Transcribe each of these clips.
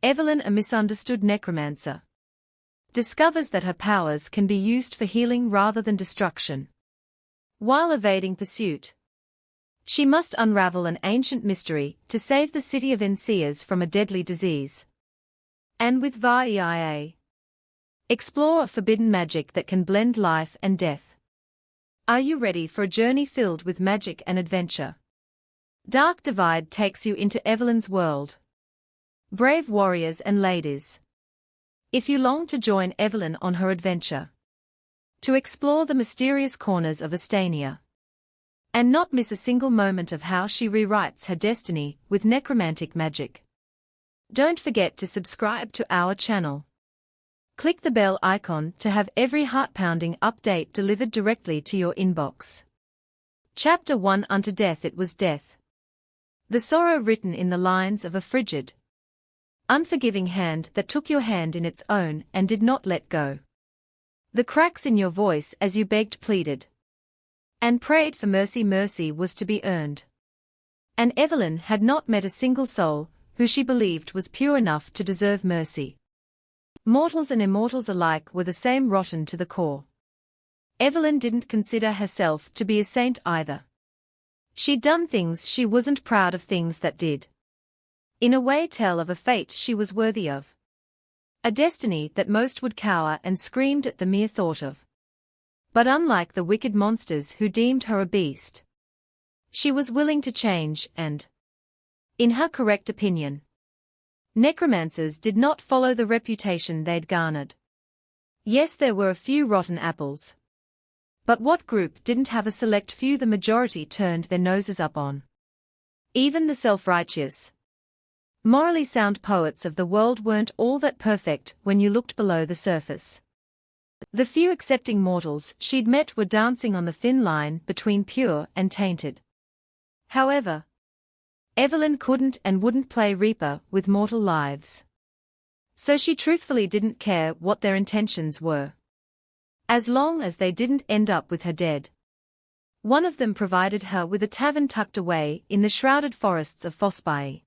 Evylyn, a misunderstood necromancer, discovers that her powers can be used for healing rather than destruction. While evading pursuit, she must unravel an ancient mystery to save the city of Ensceas from a deadly disease. And with Vareia, explore a forbidden magic that can blend life and death. Are you ready for a journey filled with magic and adventure? Dark Divide takes you into Evylyn's world. Brave warriors and ladies, if you long to join Evylyn on her adventure, to explore the mysterious corners of Ensceas, and not miss a single moment of how she rewrites her destiny with necromantic magic, don't forget to subscribe to our channel. Click the bell icon to have every heart-pounding update delivered directly to your inbox. Chapter 1, Unto Death. It was death. The sorrow written in the lines of a frigid, unforgiving hand that took your hand in its own and did not let go. The cracks in your voice as you begged, pleaded, and prayed for mercy. Mercy was to be earned. And Evylyn had not met a single soul who she believed was pure enough to deserve mercy. Mortals and immortals alike were the same, rotten to the core. Evylyn didn't consider herself to be a saint either. She'd done things she wasn't proud of, things that did, in a way, tell of a fate she was worthy of. A destiny that most would cower and screamed at the mere thought of. But unlike the wicked monsters who deemed her a beast, she was willing to change and, in her correct opinion, necromancers did not follow the reputation they'd garnered. Yes, there were a few rotten apples. But what group didn't have a select few the majority turned their noses up on? Even the self-righteous, morally sound poets of the world weren't all that perfect when you looked below the surface. The few accepting mortals she'd met were dancing on the thin line between pure and tainted. However, Evylyn couldn't and wouldn't play reaper with mortal lives. So she truthfully didn't care what their intentions were, as long as they didn't end up with her dead. One of them provided her with a tavern tucked away in the shrouded forests of Sci-Fi,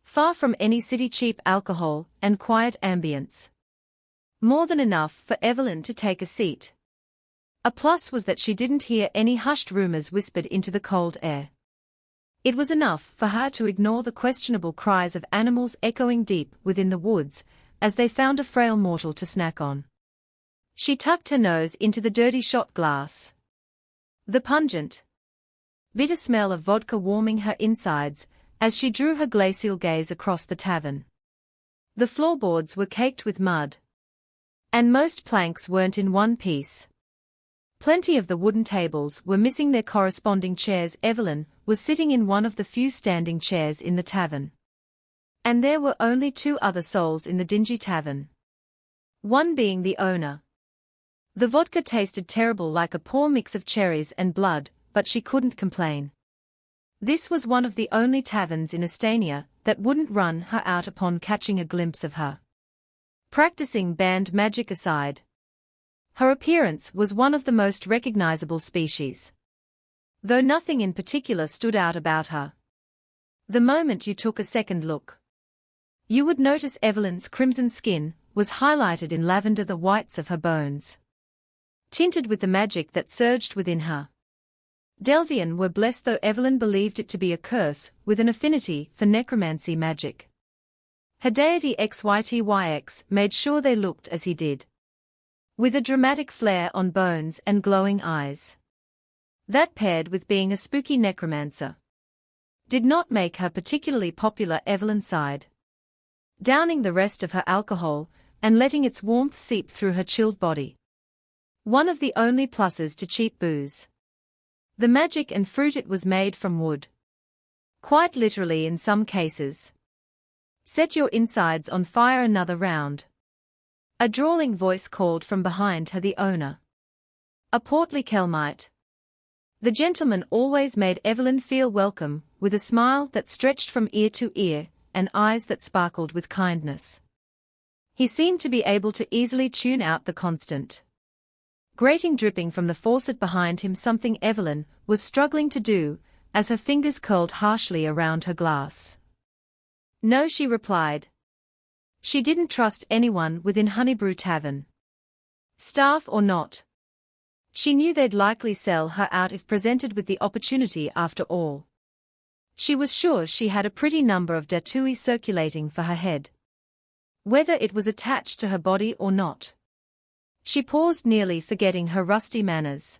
far from any city, cheap alcohol and quiet ambience. More than enough for Evylyn to take a seat. A plus was that she didn't hear any hushed rumors whispered into the cold air. It was enough for her to ignore the questionable cries of animals echoing deep within the woods as they found a frail mortal to snack on. She tucked her nose into the dirty shot glass. The pungent, bitter smell of vodka warming her insides as she drew her glacial gaze across the tavern. The floorboards were caked with mud, and most planks weren't in one piece. Plenty of the wooden tables were missing their corresponding chairs. Evylyn was sitting in one of the few standing chairs in the tavern. And there were only two other souls in the dingy tavern, one being the owner. The vodka tasted terrible, like a poor mix of cherries and blood, but she couldn't complain. This was one of the only taverns in Ensceas that wouldn't run her out upon catching a glimpse of her. Practicing banned magic aside, her appearance was one of the most recognizable species, though nothing in particular stood out about her. The moment you took a second look, you would notice Evylyn's crimson skin was highlighted in lavender, the whites of her bones tinted with the magic that surged within her. Delvian were blessed, though Evylyn believed it to be a curse, with an affinity for necromancy magic. Her deity XYTYX made sure they looked as he did, with a dramatic flare on bones and glowing eyes. That, paired with being a spooky necromancer, did not make her particularly popular. Evylyn sighed, downing the rest of her alcohol and letting its warmth seep through her chilled body. One of the only pluses to cheap booze, the magic and fruit. It was made from wood, quite literally in some cases. Set your insides on fire. Another round. A drawling voice called from behind her. The owner, a portly Kelmite. The gentleman always made Evylyn feel welcome, with a smile that stretched from ear to ear and eyes that sparkled with kindness. He seemed to be able to easily tune out the constant grating dripping from the faucet behind him, something Evylyn was struggling to do as her fingers curled harshly around her glass. "No," she replied, She didn't trust anyone within Honeybrew Tavern. Staff or not. She knew they'd likely sell her out if presented with the opportunity after all. She was sure she had a pretty number of datui circulating for her head. Whether it was attached to her body or not. She paused, nearly forgetting her rusty manners.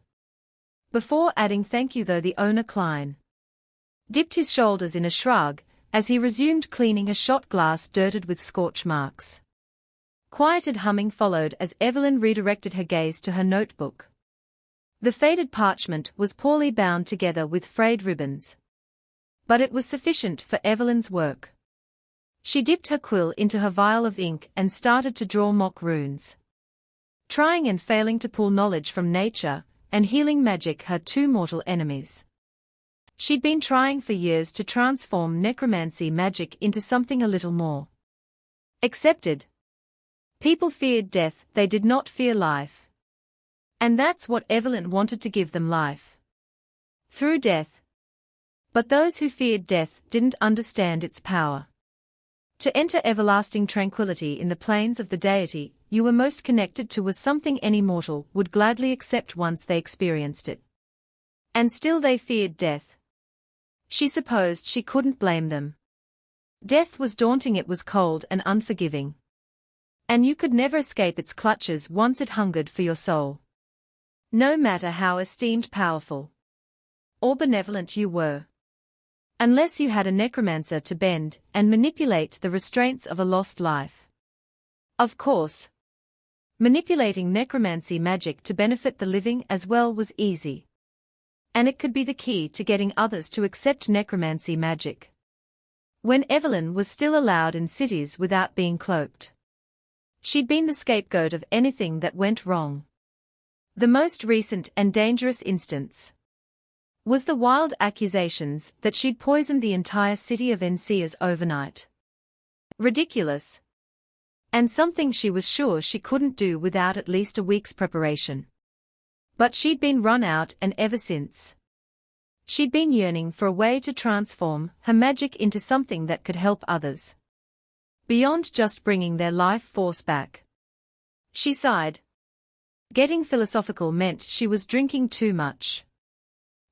Before adding thank you, though, the owner Klein dipped his shoulders in a shrug as he resumed cleaning a shot glass dirted with scorch marks. Quieted humming followed as Evylyn redirected her gaze to her notebook. The faded parchment was poorly bound together with frayed ribbons. But it was sufficient for Evelynn's work. She dipped her quill into her vial of ink and started to draw mock runes. Trying and failing to pull knowledge from nature, and healing magic, her two mortal enemies. She'd been trying for years to transform necromancy magic into something a little more accepted. People feared death, they did not fear life. And that's what Evylyn wanted, to give them life through death. But those who feared death didn't understand its power. To enter everlasting tranquility in the plains of the deity you were most connected to was something any mortal would gladly accept once they experienced it. And still they feared death. She supposed she couldn't blame them. Death was daunting, it was cold and unforgiving. And you could never escape its clutches once it hungered for your soul. No matter how esteemed, powerful, or benevolent you were. Unless you had a necromancer to bend and manipulate the restraints of a lost life. Of course, manipulating necromancy magic to benefit the living as well was easy. And it could be the key to getting others to accept necromancy magic. When Evylyn was still allowed in cities without being cloaked, she'd been the scapegoat of anything that went wrong. The most recent and dangerous instance was the wild accusations that she'd poisoned the entire city of Ensceas overnight. Ridiculous. And something she was sure she couldn't do without at least a week's preparation. But she'd been run out, and ever since, she'd been yearning for a way to transform her magic into something that could help others. Beyond just bringing their life force back. She sighed. Getting philosophical meant she was drinking too much.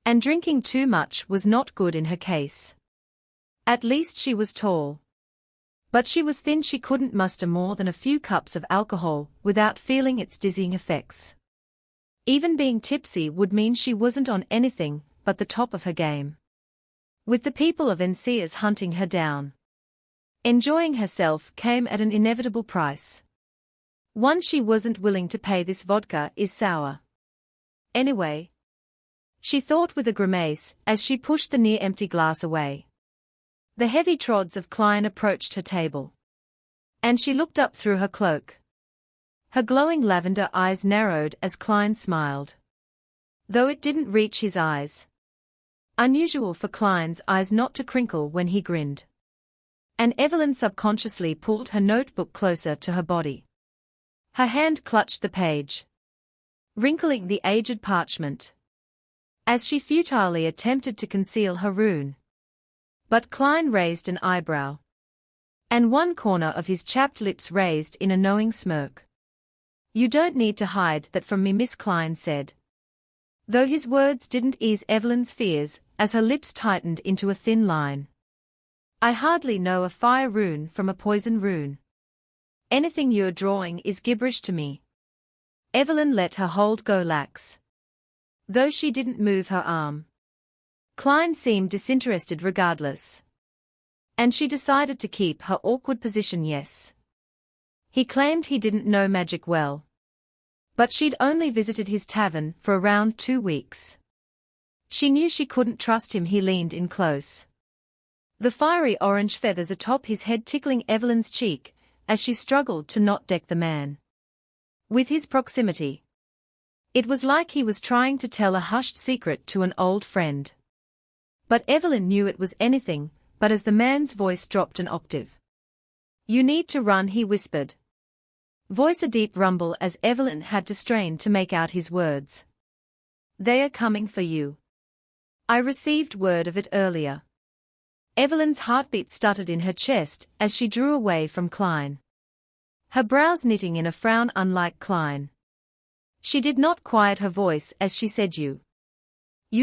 And drinking too much was not good in her case. At least she was tall. But she was thin, she couldn't muster more than a few cups of alcohol without feeling its dizzying effects. Even being tipsy would mean she wasn't on anything but the top of her game. With the people of Ensceas hunting her down, enjoying herself came at an inevitable price. One she wasn't willing to pay. This vodka is sour. Anyway, she thought with a grimace as she pushed the near-empty glass away. The heavy trods of Klein approached her table. And she looked up through her cloak. Her glowing lavender eyes narrowed as Klein smiled. Though it didn't reach his eyes. Unusual for Klein's eyes not to crinkle when he grinned. And Evylyn subconsciously pulled her notebook closer to her body. Her hand clutched the page, wrinkling the aged parchment, as she futilely attempted to conceal her rune. But Klein raised an eyebrow, and one corner of his chapped lips raised in a knowing smirk. "You don't need to hide that from me," Miss Klein said. Though his words didn't ease Evelynn's fears, as her lips tightened into a thin line. "I hardly know a fire rune from a poison rune. Anything you're drawing is gibberish to me." Evylyn let her hold go lax, though she didn't move her arm. Klein seemed disinterested regardless. And she decided to keep her awkward position. Yes. He claimed he didn't know magic well. But she'd only visited his tavern for around 2 weeks. She knew she couldn't trust him. He leaned in close. The fiery orange feathers atop his head tickling Evelynn's cheek, as she struggled to not deck the man. With his proximity, it was like he was trying to tell a hushed secret to an old friend. But Evylyn knew it was anything but as the man's voice dropped an octave. "You need to run," he whispered. Voice a deep rumble as Evylyn had to strain to make out his words. "They are coming for you. I received word of it earlier." Evelynn's heartbeat stuttered in her chest as she drew away from Klein. her brows knitting in a frown unlike Klein. She did not quiet her voice as she said, You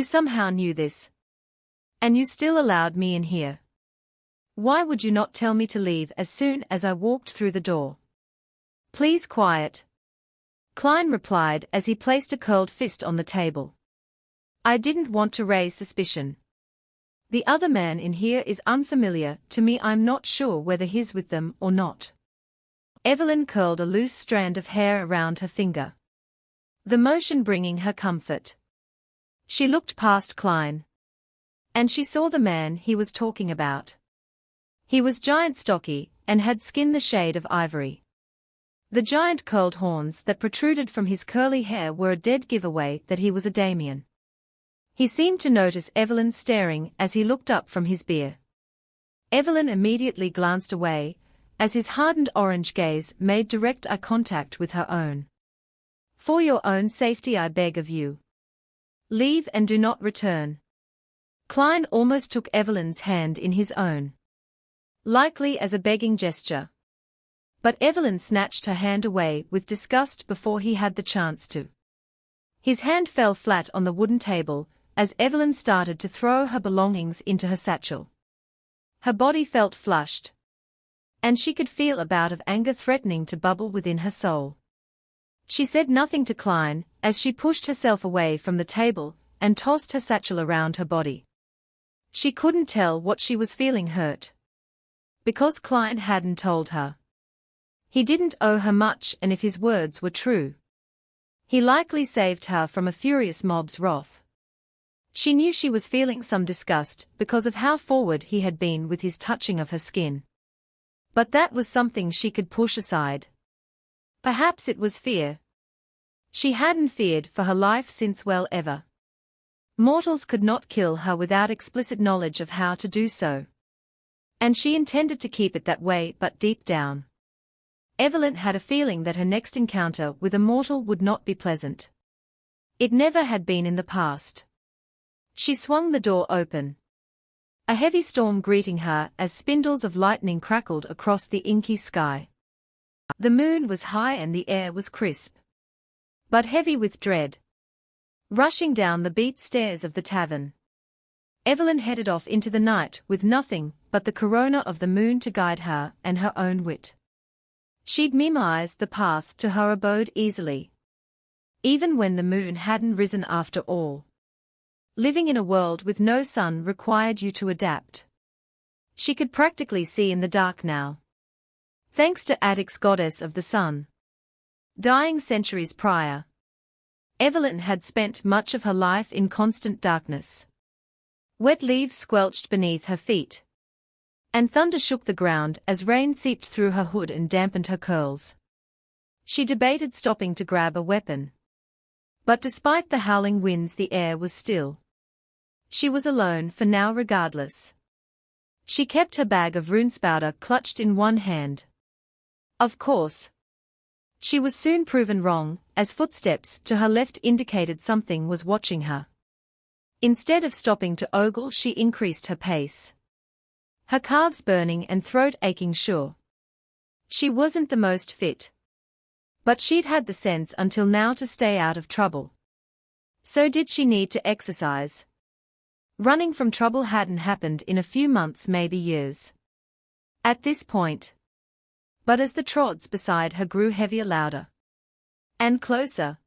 somehow knew this. And you still allowed me in here. Why would you not tell me to leave as soon as I walked through the door? Please quiet. Klein replied as he placed a curled fist on the table. I didn't want to raise suspicion. The other man in here is unfamiliar to me. I'm not sure whether he's with them or not. Evylyn curled a loose strand of hair around her finger, the motion bringing her comfort. She looked past Klein, and she saw the man he was talking about. He was giant stocky, and had skin the shade of ivory. The giant curled horns that protruded from his curly hair were a dead giveaway that he was a Damien. He seemed to notice Evylyn staring as he looked up from his beer. Evylyn immediately glanced away, as his hardened orange gaze made direct eye contact with her own. For your own safety I beg of you. Leave and do not return. Klein almost took Evelynn's hand in his own, likely as a begging gesture. But Evylyn snatched her hand away with disgust before he had the chance to. His hand fell flat on the wooden table, as Evylyn started to throw her belongings into her satchel. Her body felt flushed, and she could feel a bout of anger threatening to bubble within her soul. She said nothing to Klein, as she pushed herself away from the table and tossed her satchel around her body. She couldn't tell what she was feeling, hurt because Klein hadn't told her. He didn't owe her much, and if his words were true, he likely saved her from a furious mob's wrath. She knew she was feeling some disgust because of how forward he had been with his touching of her skin. But that was something she could push aside. Perhaps it was fear. She hadn't feared for her life since ever. Mortals could not kill her without explicit knowledge of how to do so. And she intended to keep it that way, but deep down, Evylyn had a feeling that her next encounter with a mortal would not be pleasant. It never had been in the past. She swung the door open, a heavy storm greeting her as spindles of lightning crackled across the inky sky. The moon was high and the air was crisp, but heavy with dread. Rushing down the beat stairs of the tavern, Evylyn headed off into the night with nothing but the corona of the moon to guide her and her own wit. She'd memorized the path to her abode easily, even when the moon hadn't risen after all. Living in a world with no sun required you to adapt. She could practically see in the dark now, thanks to Attic's goddess of the sun. Dying centuries prior, Evylyn had spent much of her life in constant darkness. Wet leaves squelched beneath her feet, and thunder shook the ground as rain seeped through her hood and dampened her curls. She debated stopping to grab a weapon, but despite the howling winds the air was still. She was alone for now regardless. She kept her bag of runespowder clutched in one hand. Of course, she was soon proven wrong, as footsteps to her left indicated something was watching her. Instead of stopping to ogle, she increased her pace, her calves burning and throat aching sure. She wasn't the most fit, but she'd had the sense until now to stay out of trouble. So did she need to exercise? Running from trouble hadn't happened in a few months, maybe years, at this point. But as the trods beside her grew heavier, louder, and closer,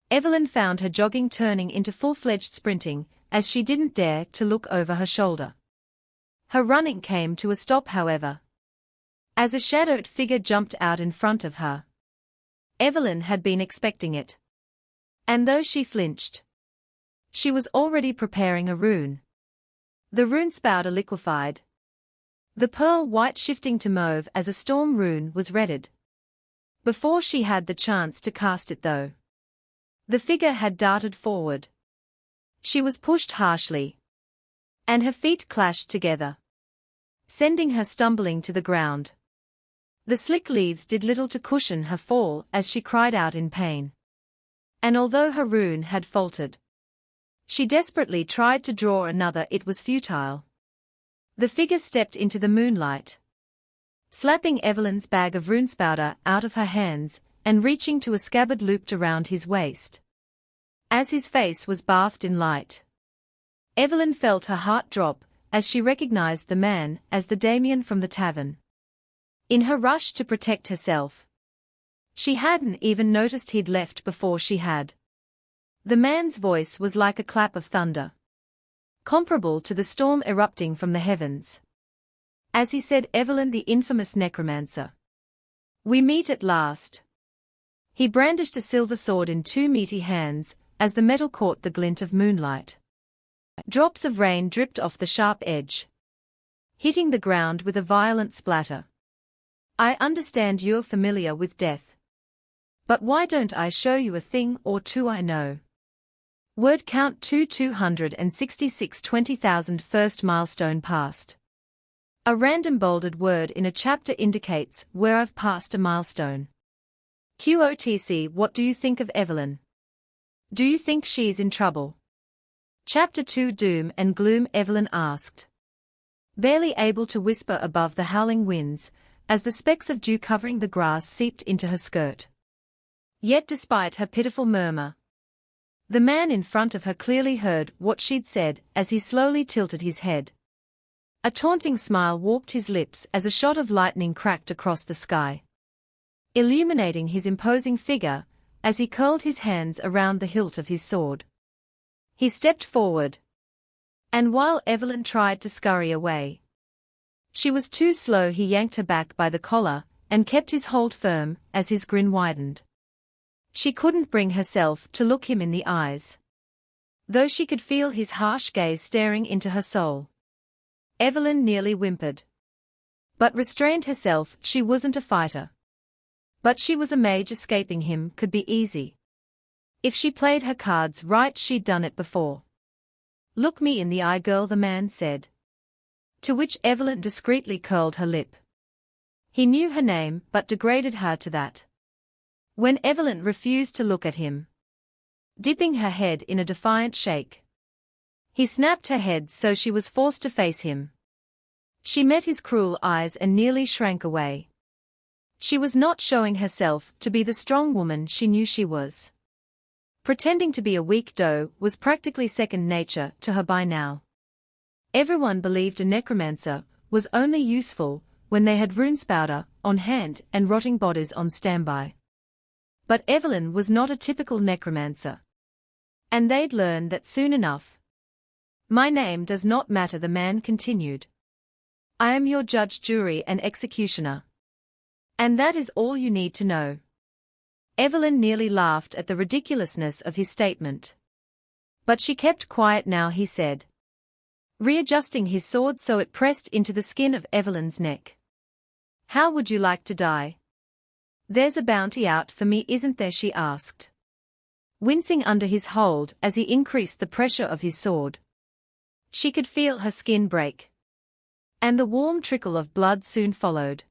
Evylyn found her jogging turning into full-fledged sprinting, as she didn't dare to look over her shoulder. Her running came to a stop, however, as a shadowed figure jumped out in front of her. Evylyn had been expecting it, and though she flinched, she was already preparing a rune. The runespowder liquefied, the pearl white shifting to mauve as a storm rune was readied. Before she had the chance to cast it, though, the figure had darted forward. She was pushed harshly, and her feet clashed together, sending her stumbling to the ground. The slick leaves did little to cushion her fall as she cried out in pain. And although her rune had faltered, she desperately tried to draw another. It was futile. The figure stepped into the moonlight, slapping Evylyn's bag of runespowder out of her hands and reaching to a scabbard looped around his waist. As his face was bathed in light, Evylyn felt her heart drop as she recognized the man as the Damien from the tavern. In her rush to protect herself, she hadn't even noticed he'd left before she had. The man's voice was like a clap of thunder, comparable to the storm erupting from the heavens. As he said, "Evylyn, the infamous necromancer. We meet at last." He brandished a silver sword in two meaty hands as the metal caught the glint of moonlight. Drops of rain dripped off the sharp edge, hitting the ground with a violent splatter. "I understand you're familiar with death. But why don't I show you a thing or two I know?" Word count 266 20,000 first milestone passed. A random bolded word in a chapter indicates where I've passed a milestone. QOTC. What do you think of Evylyn? Do you think she's in trouble? Chapter 2 Doom and Gloom. Evylyn asked, barely able to whisper above the howling winds, as the specks of dew covering the grass seeped into her skirt. Yet despite her pitiful murmur, the man in front of her clearly heard what she'd said as he slowly tilted his head. A taunting smile warped his lips as a shot of lightning cracked across the sky, illuminating his imposing figure as he curled his hands around the hilt of his sword. He stepped forward, and while Evylyn tried to scurry away, she was too slow. He yanked her back by the collar and kept his hold firm as his grin widened. She couldn't bring herself to look him in the eyes, though she could feel his harsh gaze staring into her soul. Evylyn nearly whimpered, but restrained herself. She wasn't a fighter, but she was a mage. Escaping him could be easy. If she played her cards right, she'd done it before. "Look me in the eye, girl," the man said, to which Evylyn discreetly curled her lip. He knew her name but degraded her to that. When Evylyn refused to look at him, dipping her head in a defiant shake, he snapped her head so she was forced to face him. She met his cruel eyes and nearly shrank away. She was not showing herself to be the strong woman she knew she was. Pretending to be a weak doe was practically second nature to her by now. Everyone believed a necromancer was only useful when they had runespowder on hand and rotting bodies on standby. But Evylyn was not a typical necromancer, and they'd learn that soon enough. "My name does not matter," the man continued. "I am your judge, jury, and executioner. And that is all you need to know." Evylyn nearly laughed at the ridiculousness of his statement, but she kept quiet now. He said, readjusting his sword so it pressed into the skin of Evylyn's neck, "How would you like to die?" "There's a bounty out for me, isn't there?" she asked, wincing under his hold as he increased the pressure of his sword. She could feel her skin break, and the warm trickle of blood soon followed.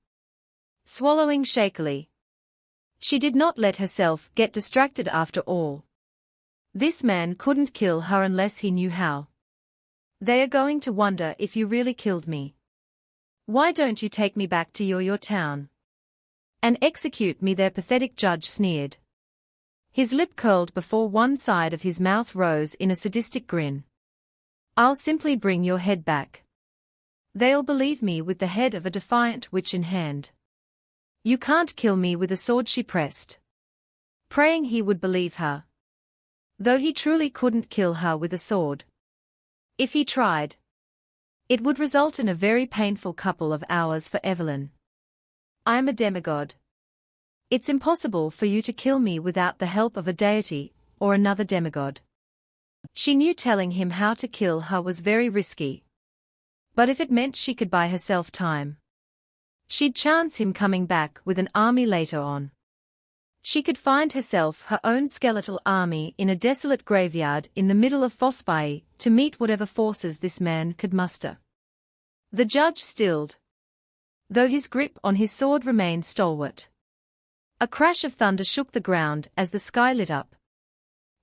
Swallowing shakily, she did not let herself get distracted. After all, this man couldn't kill her unless he knew how. "They are going to wonder if you really killed me. Why don't you take me back to your town and execute me there?" Pathetic judge sneered. His lip curled before one side of his mouth rose in a sadistic grin. "I'll simply bring your head back. They'll believe me with the head of a defiant witch in hand. You can't kill me with a sword," she pressed, praying he would believe her, though he truly couldn't kill her with a sword. If he tried, it would result in a very painful couple of hours for Evylyn. "I am a demigod. It's impossible for you to kill me without the help of a deity or another demigod." She knew telling him how to kill her was very risky, but if it meant she could buy herself time, she'd chance him coming back with an army later on. She could find herself her own skeletal army in a desolate graveyard in the middle of Fossby to meet whatever forces this man could muster. The judge stilled, though his grip on his sword remained stalwart. A crash of thunder shook the ground as the sky lit up.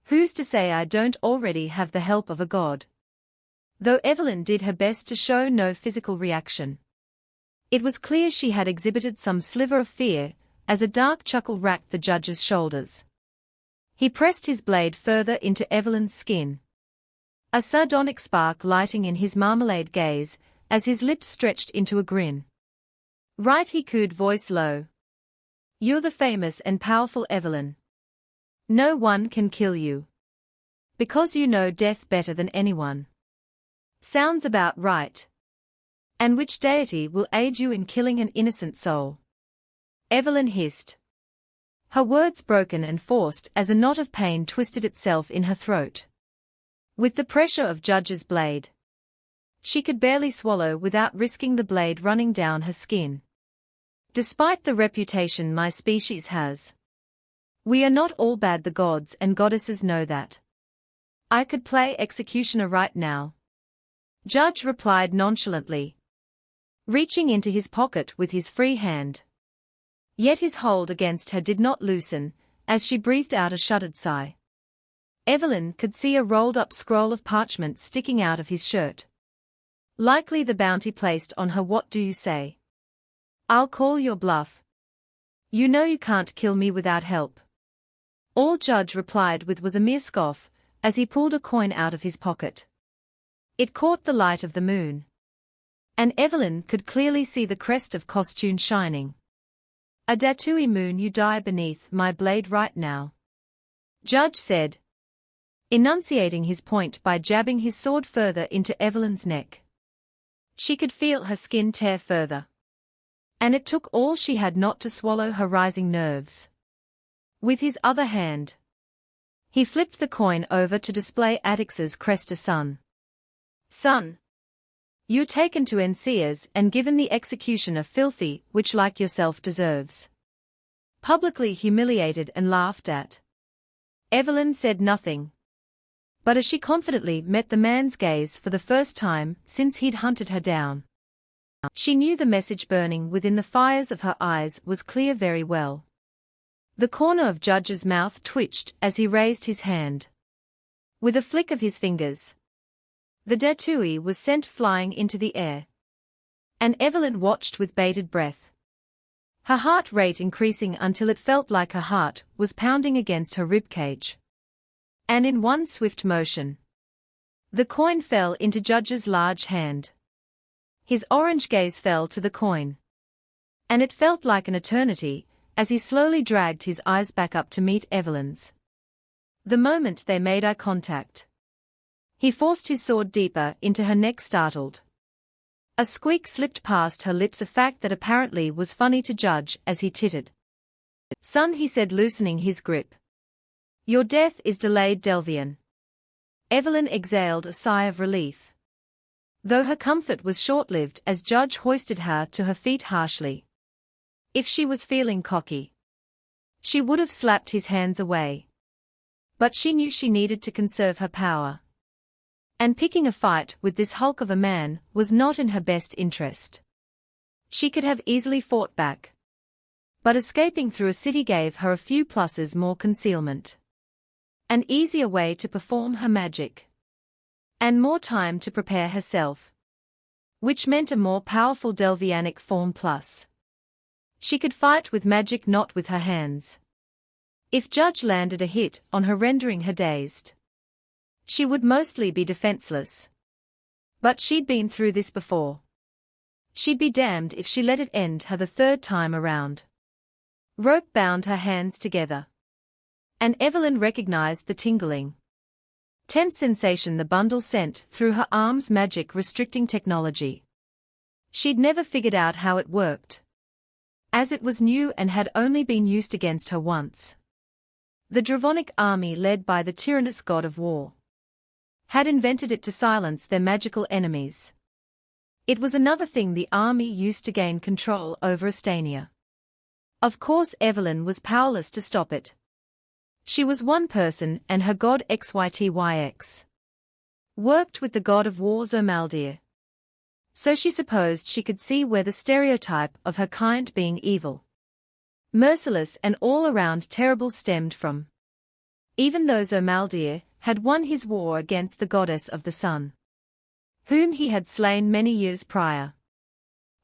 "Who's to say I don't already have the help of a god?" Though Evylyn did her best to show no physical reaction. It was clear she had exhibited some sliver of fear, as a dark chuckle racked the judge's shoulders. He pressed his blade further into Evylyn's skin, a sardonic spark lighting in his marmalade gaze, as his lips stretched into a grin. "Right," he cooed, voice low. "You're the famous and powerful Evylyn. No one can kill you. Because you know death better than anyone." "Sounds about right. And which deity will aid you in killing an innocent soul?" Evylyn hissed, her words broken and forced as a knot of pain twisted itself in her throat. With the pressure of Judge's blade, she could barely swallow without risking the blade running down her skin. "Despite the reputation my species has, we are not all bad. The gods and goddesses know that. I could play executioner right now," Judge replied nonchalantly, reaching into his pocket with his free hand. Yet his hold against her did not loosen, as she breathed out a shuddered sigh. Evylyn could see a rolled-up scroll of parchment sticking out of his shirt. Likely the bounty placed on her. "What do you say?" "I'll call your bluff. You know you can't kill me without help." All Judge replied with was a mere scoff, as he pulled a coin out of his pocket. It caught the light of the moon, and Evylyn could clearly see the crest of costume shining. "A Datui moon, you die beneath my blade right now," Judge said, enunciating his point by jabbing his sword further into Evylyn's neck. She could feel her skin tear further, and it took all she had not to swallow her rising nerves. With his other hand, he flipped the coin over to display Atix's crest. "Son. Son. You're taken to Ensceas and given the execution of filthy, which like yourself deserves." Publicly humiliated and laughed at, Evylyn said nothing. But as she confidently met the man's gaze for the first time since he'd hunted her down, she knew the message burning within the fires of her eyes was clear very well. The corner of Judge's mouth twitched as he raised his hand. With a flick of his fingers, the Datui was sent flying into the air. And Evylyn watched with bated breath, her heart rate increasing until it felt like her heart was pounding against her ribcage. And in one swift motion, the coin fell into Judge's large hand. His orange gaze fell to the coin, and it felt like an eternity as he slowly dragged his eyes back up to meet Evylyn's. The moment they made eye contact, he forced his sword deeper into her neck. Startled, a squeak slipped past her lips, a fact that apparently was funny to Judge as he tittered. "Son," he said, loosening his grip. "Your death is delayed, Delvian." Evylyn exhaled a sigh of relief, though her comfort was short-lived as Judge hoisted her to her feet harshly. If she was feeling cocky, she would have slapped his hands away. But she knew she needed to conserve her power, and picking a fight with this hulk of a man was not in her best interest. She could have easily fought back, but escaping through a city gave her a few pluses: more concealment, an easier way to perform her magic, and more time to prepare herself, which meant a more powerful Delvianic form. Plus, she could fight with magic, not with her hands. If Judge landed a hit on her, rendering her dazed, she would mostly be defenseless. But she'd been through this before. She'd be damned if she let it end her the third time around. Rope bound her hands together, and Evylyn recognized the tingling, tense sensation the bundle sent through her arms. Magic restricting technology. She'd never figured out how it worked, as it was new and had only been used against her once. The Dravonic army, led by the tyrannous god of war, had invented it to silence their magical enemies. It was another thing the army used to gain control over Astania. Of course, Evylyn was powerless to stop it. She was one person, and her god XYTYX worked with the god of war The, so she supposed she could see where the stereotype of her kind being evil, merciless and all around terrible stemmed from. Even though The had won his war against the goddess of the sun, whom he had slain many years prior.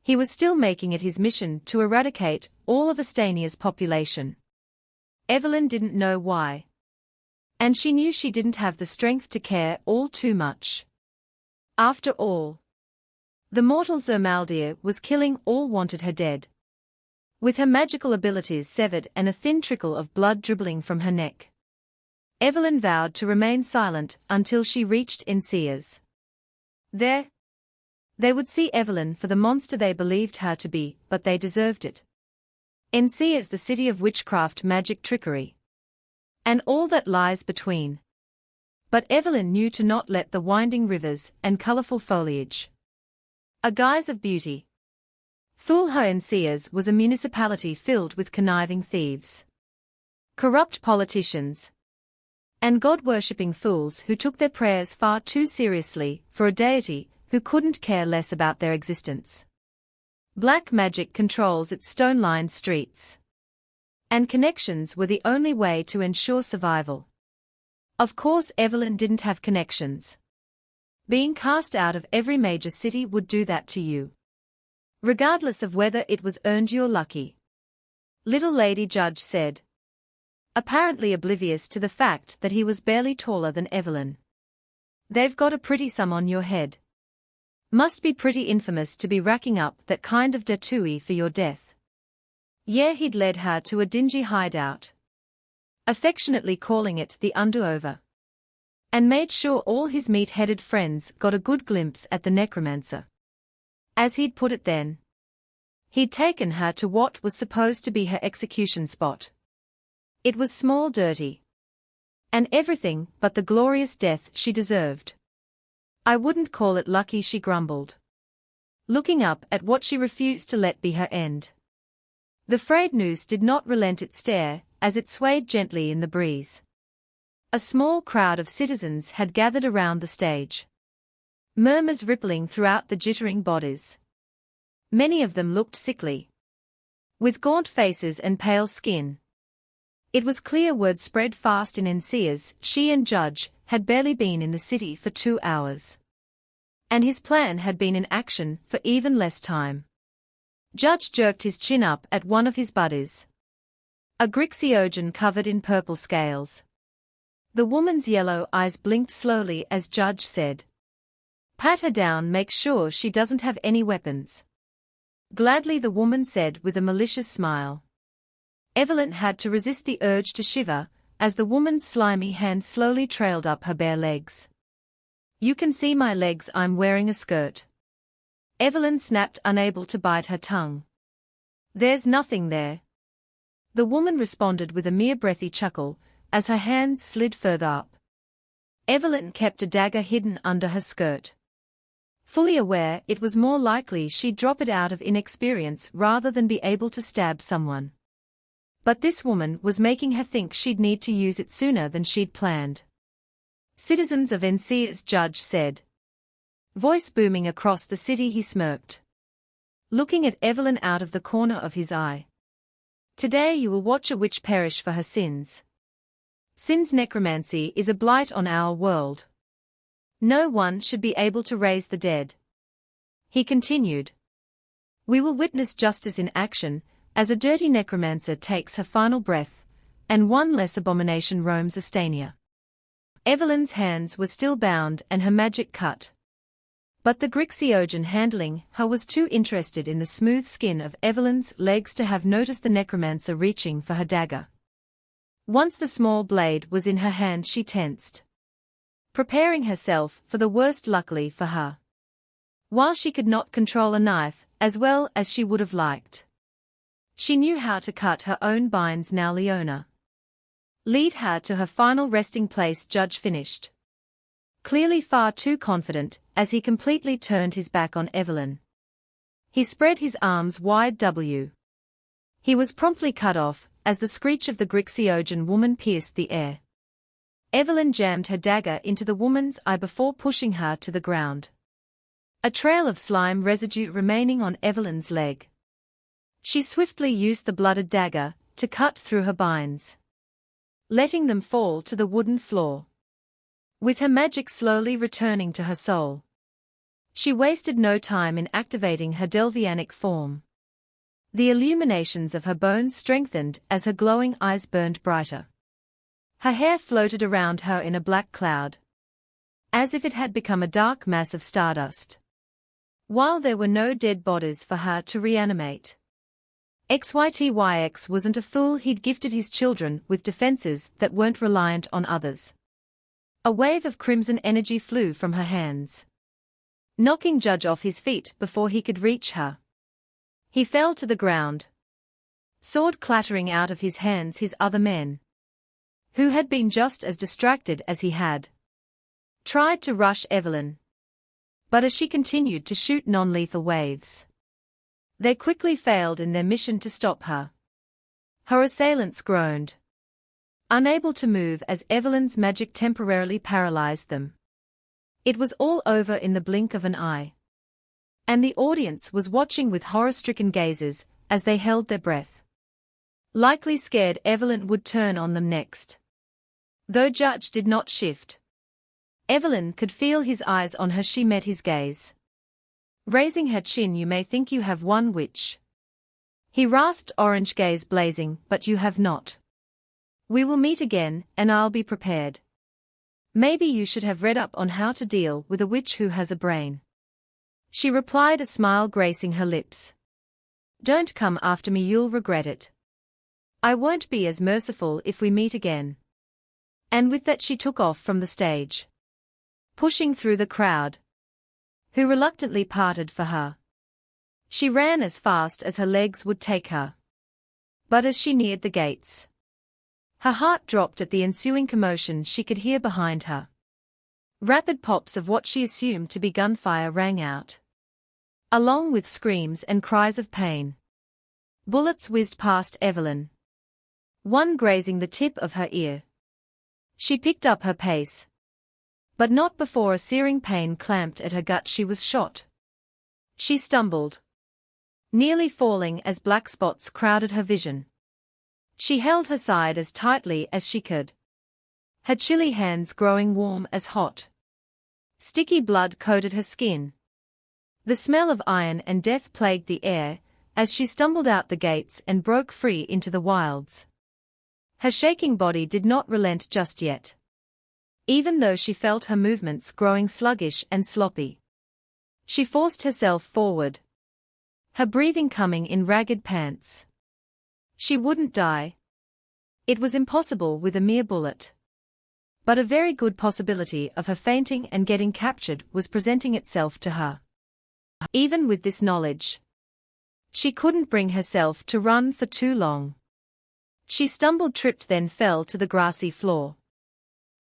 He was still making it his mission to eradicate all of Estania's population. Evylyn didn't know why. And she knew she didn't have the strength to care all too much. After all, the mortal丨The was killing all wanted her dead. With her magical abilities severed and a thin trickle of blood dribbling from her neck, Evylyn vowed to remain silent until she reached Ensceas. There, they would see Evylyn for the monster they believed her to be, but they deserved it. Ensceas, the city of witchcraft, magic, trickery, and all that lies between. But Evylyn knew to not let the winding rivers and colorful foliage, a guise of beauty, fool her. Ensceas was a municipality filled with conniving thieves, corrupt politicians, and God-worshipping fools who took their prayers far too seriously for a deity who couldn't care less about their existence. Black magic controls its stone-lined streets, and connections were the only way to ensure survival. Of course, Evylyn didn't have connections. Being cast out of every major city would do that to you, regardless of whether it was earned. You're lucky, little Lady Judge said, apparently oblivious to the fact that he was barely taller than Evylyn. They've got a pretty sum on your head. Must be pretty infamous to be racking up that kind of detour for your death. Yeah, he'd led her to a dingy hideout, affectionately calling it the Underover, and made sure all his meat-headed friends got a good glimpse at the Necromancer. As he'd put it then, he'd taken her to what was supposed to be her execution spot. It was small, dirty, and everything but the glorious death she deserved. I wouldn't call it lucky, she grumbled, looking up at what she refused to let be her end. The frayed noose did not relent its stare as it swayed gently in the breeze. A small crowd of citizens had gathered around the stage, murmurs rippling throughout the jittering bodies. Many of them looked sickly, with gaunt faces and pale skin. It was clear word spread fast in Ensceas. She and Judge had barely been in the city for 2 hours, and his plan had been in action for even less time. Judge jerked his chin up at one of his buddies, a Grixiogen covered in purple scales. The woman's yellow eyes blinked slowly as Judge said, "Pat her down, make sure she doesn't have any weapons." Gladly, the woman said with a malicious smile. Evylyn had to resist the urge to shiver as the woman's slimy hand slowly trailed up her bare legs. "You can see my legs, I'm wearing a skirt." Evylyn snapped, unable to bite her tongue. "There's nothing there." The woman responded with a mere breathy chuckle as her hands slid further up. Evylyn kept a dagger hidden under her skirt, fully aware it was more likely she'd drop it out of inexperience rather than be able to stab someone. But this woman was making her think she'd need to use it sooner than she'd planned. "Citizens of Ensceas," Judge said, voice booming across the city. He smirked, looking at Evylyn out of the corner of his eye. "Today you will watch a witch perish for her sins. Since necromancy is a blight on our world, no one should be able to raise the dead." He continued, "We will witness justice in action as a dirty necromancer takes her final breath, and one less abomination roams Estania." Evylyn's hands were still bound and her magic cut, but the Grixiogen handling her was too interested in the smooth skin of Evylyn's legs to have noticed the necromancer reaching for her dagger. Once the small blade was in her hand, she tensed, preparing herself for the worst. Luckily for her, while she could not control a knife as well as she would have liked, she knew how to cut her own binds. "Now, Leona, lead her to her final resting place," Judge finished, clearly far too confident as he completely turned his back on Evylyn. He spread his arms wide. He was promptly cut off as the screech of the Grixiogen woman pierced the air. Evylyn jammed her dagger into the woman's eye before pushing her to the ground, a trail of slime residue remaining on Evylyn's leg. She swiftly used the blooded dagger to cut through her binds, letting them fall to the wooden floor. With her magic slowly returning to her soul, She wasted no time in activating her Delvianic form. The illuminations of her bones strengthened as her glowing eyes burned brighter. Her hair floated around her in a black cloud, as if it had become a dark mass of stardust. While there were no dead bodies for her to reanimate. XYTYX wasn't a fool, he'd gifted his children with defenses that weren't reliant on others. A wave of crimson energy flew from her hands, knocking Judge off his feet before he could reach her. He fell to the ground, sword clattering out of his hands. His other men, who had been just as distracted as he had, tried to rush Evylyn. But as she continued to shoot non-lethal waves, they quickly failed in their mission to stop her. Her assailants groaned, unable to move as Evylyn's magic temporarily paralyzed them. It was all over in the blink of an eye. And the audience was watching with horror-stricken gazes as they held their breath, likely scared Evylyn would turn on them next. Though Judge did not shift, Evylyn could feel his eyes on her. She met his gaze. Raising her chin, "You may think you have one witch," he rasped, orange gaze blazing, "but you have not. We will meet again, and I'll be prepared. Maybe you should have read up on how to deal with a witch who has a brain." She replied, a smile gracing her lips. "Don't come after me, you'll regret it. I won't be as merciful if we meet again." And with that she took off from the stage, pushing through the crowd, who reluctantly parted for her. She ran as fast as her legs would take her. But as she neared the gates, her heart dropped at the ensuing commotion she could hear behind her. Rapid pops of what she assumed to be gunfire rang out, along with screams and cries of pain. Bullets whizzed past Evylyn, one grazing the tip of her ear. She picked up her pace, but not before a searing pain clamped at her gut. She was shot. She stumbled, nearly falling as black spots crowded her vision. She held her side as tightly as she could, her chilly hands growing warm as hot. Sticky blood coated her skin. The smell of iron and death plagued the air as she stumbled out the gates and broke free into the wilds. Her shaking body did not relent just yet, even though she felt her movements growing sluggish and sloppy. She forced herself forward, her breathing coming in ragged pants. She wouldn't die. It was impossible with a mere bullet. But a very good possibility of her fainting and getting captured was presenting itself to her. Even with this knowledge, she couldn't bring herself to run for too long. She stumbled, tripped, then fell to the grassy floor,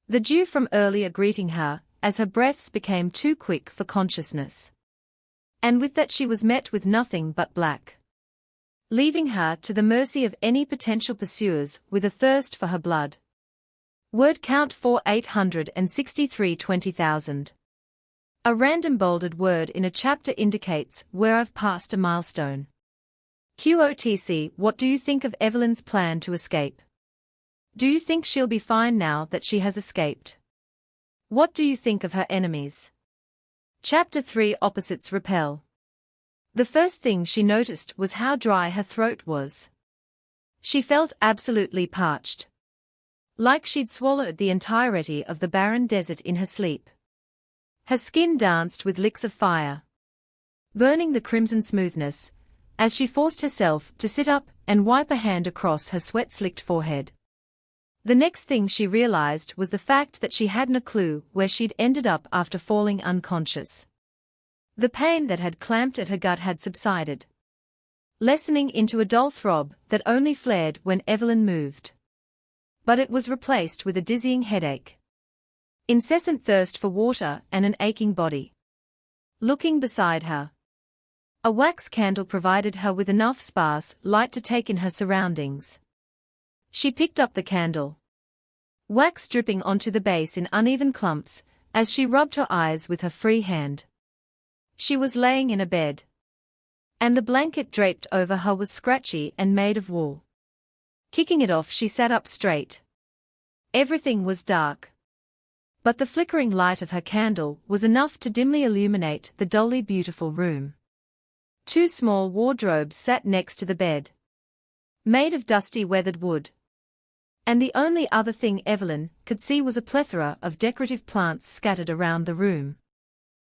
the dew from earlier greeting her as her breaths became too quick for consciousness. And with that she was met with nothing but black, leaving her to the mercy of any potential pursuers with a thirst for her blood. Word count 4863 20,000. A random bolded word in a chapter indicates where I've passed a milestone. QOTC, what do you think of Evylyn's plan to escape? Do you think she'll be fine now that she has escaped? What do you think of her enemies? Chapter 3, Opposites Repel. The first thing she noticed was how dry her throat was. She felt absolutely parched, like she'd swallowed the entirety of the barren desert in her sleep. Her skin danced with licks of fire, burning the crimson smoothness, as she forced herself to sit up and wipe a hand across her sweat-slicked forehead. The next thing she realized was the fact that she hadn't a clue where she'd ended up after falling unconscious. The pain that had clamped at her gut had subsided, lessening into a dull throb that only flared when Evylyn moved. But it was replaced with a dizzying headache, incessant thirst for water, and an aching body. Looking beside her, a wax candle provided her with enough sparse light to take in her surroundings. She picked up the candle, wax dripping onto the base in uneven clumps, as she rubbed her eyes with her free hand. She was laying in a bed, and the blanket draped over her was scratchy and made of wool. Kicking it off, she sat up straight. Everything was dark, But the flickering light of her candle was enough to dimly illuminate the dully beautiful room. 2 small wardrobes sat next to the bed, made of dusty weathered wood. And the only other thing Evylyn could see was a plethora of decorative plants scattered around the room,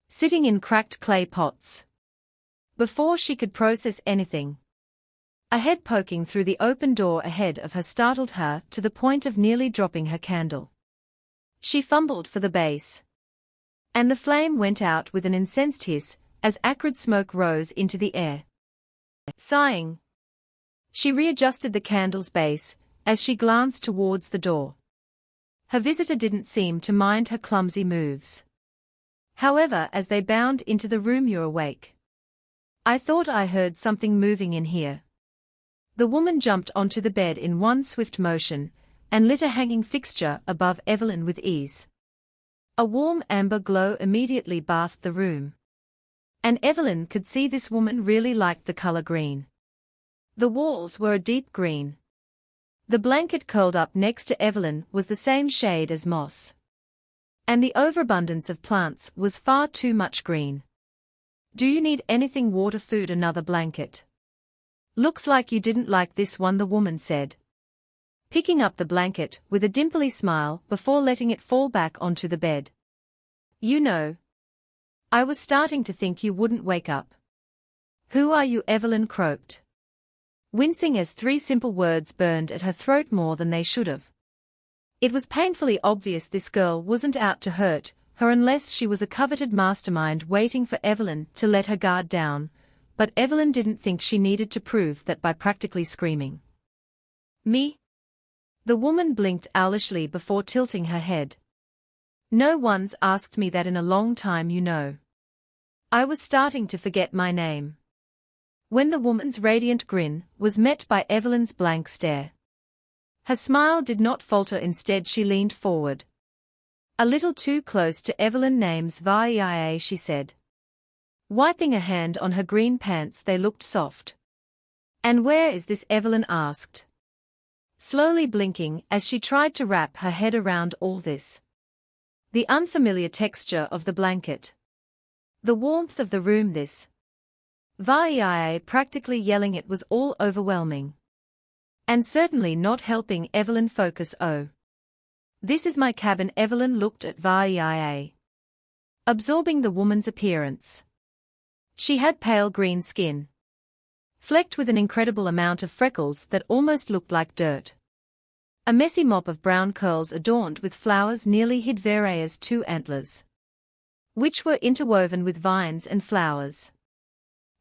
sitting in cracked clay pots. Before she could process anything, a head poking through the open door ahead of her startled her to the point of nearly dropping her candle. She fumbled for the base, and the flame went out with an incensed hiss as acrid smoke rose into the air. Sighing, she readjusted the candle's base as she glanced towards the door. Her visitor didn't seem to mind her clumsy moves. However, as they bound into the room, "You're awake. I thought I heard something moving in here." The woman jumped onto the bed in one swift motion and lit a hanging fixture above Evylyn with ease. A warm amber glow immediately bathed the room, and Evylyn could see this woman really liked the color green. The walls were a deep green. The blanket curled up next to Evylyn was the same shade as moss, and the overabundance of plants was far too much green. "Do you need anything? Water, food, another blanket?" "Looks like you didn't like this one," the woman said, picking up the blanket with a dimply smile before letting it fall back onto the bed. "You know, I was starting to think you wouldn't wake up." "Who are you?" Evylyn croaked, wincing as 3 simple words burned at her throat more than they should have. It was painfully obvious this girl wasn't out to hurt her unless she was a coveted mastermind waiting for Evylyn to let her guard down, but Evylyn didn't think she needed to prove that by practically screaming. "Me?" The woman blinked owlishly before tilting her head. "No one's asked me that in a long time, you know. I was starting to forget my name." When the woman's radiant grin was met by Evylyn's blank stare, her smile did not falter. Instead, she leaned forward, a little too close to Evylyn. "Name's Vareia," she said, wiping a hand on her green pants. They looked soft. "And where is this?" Evylyn asked, slowly blinking as she tried to wrap her head around all this. The unfamiliar texture of the blanket, the warmth of the room, this Vareia practically yelling, it was all overwhelming. And certainly not helping Evylyn focus. "Oh, this is my cabin." Evylyn looked at Vareia, absorbing the woman's appearance. She had pale green skin, flecked with an incredible amount of freckles that almost looked like dirt. A messy mop of brown curls adorned with flowers nearly hid Vareia's 2 antlers, which were interwoven with vines and flowers.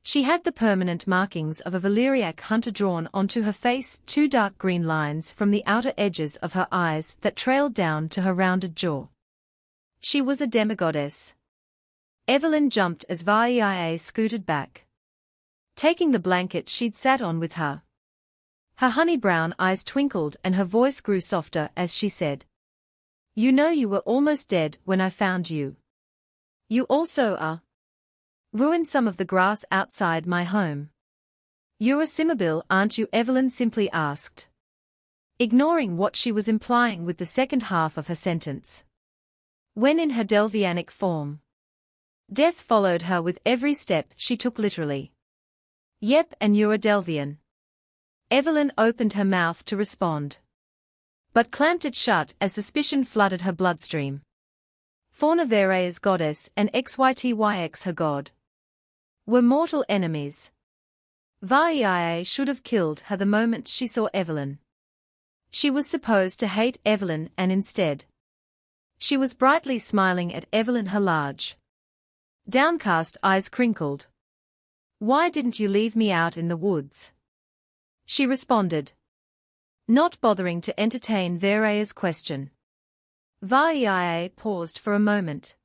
She had the permanent markings of a Valeriac hunter drawn onto her face, 2 dark green lines from the outer edges of her eyes that trailed down to her rounded jaw. She was a demigoddess. Evylyn jumped as Vareia scooted back, taking the blanket she'd sat on with her. Her honey-brown eyes twinkled and her voice grew softer as she said, "You know, you were almost dead when I found you. You also ruined some of the grass outside my home." "You're a Cimmerbill, aren't you?" Evylyn simply asked, ignoring what she was implying with the second half of her sentence. When in her Delvianic form, death followed her with every step she took literally. "Yep, and you're a Delvian." Evylyn opened her mouth to respond, but clamped it shut as suspicion flooded her bloodstream. Fauna, Vareia's goddess, and Xytyx, her god, were mortal enemies. Vareia should have killed her the moment she saw Evylyn. She was supposed to hate Evylyn, and instead, she was brightly smiling at Evylyn, her large, downcast eyes crinkled. "Why didn't you leave me out in the woods?" she responded, not bothering to entertain Vareia's question. Vareia paused for a moment,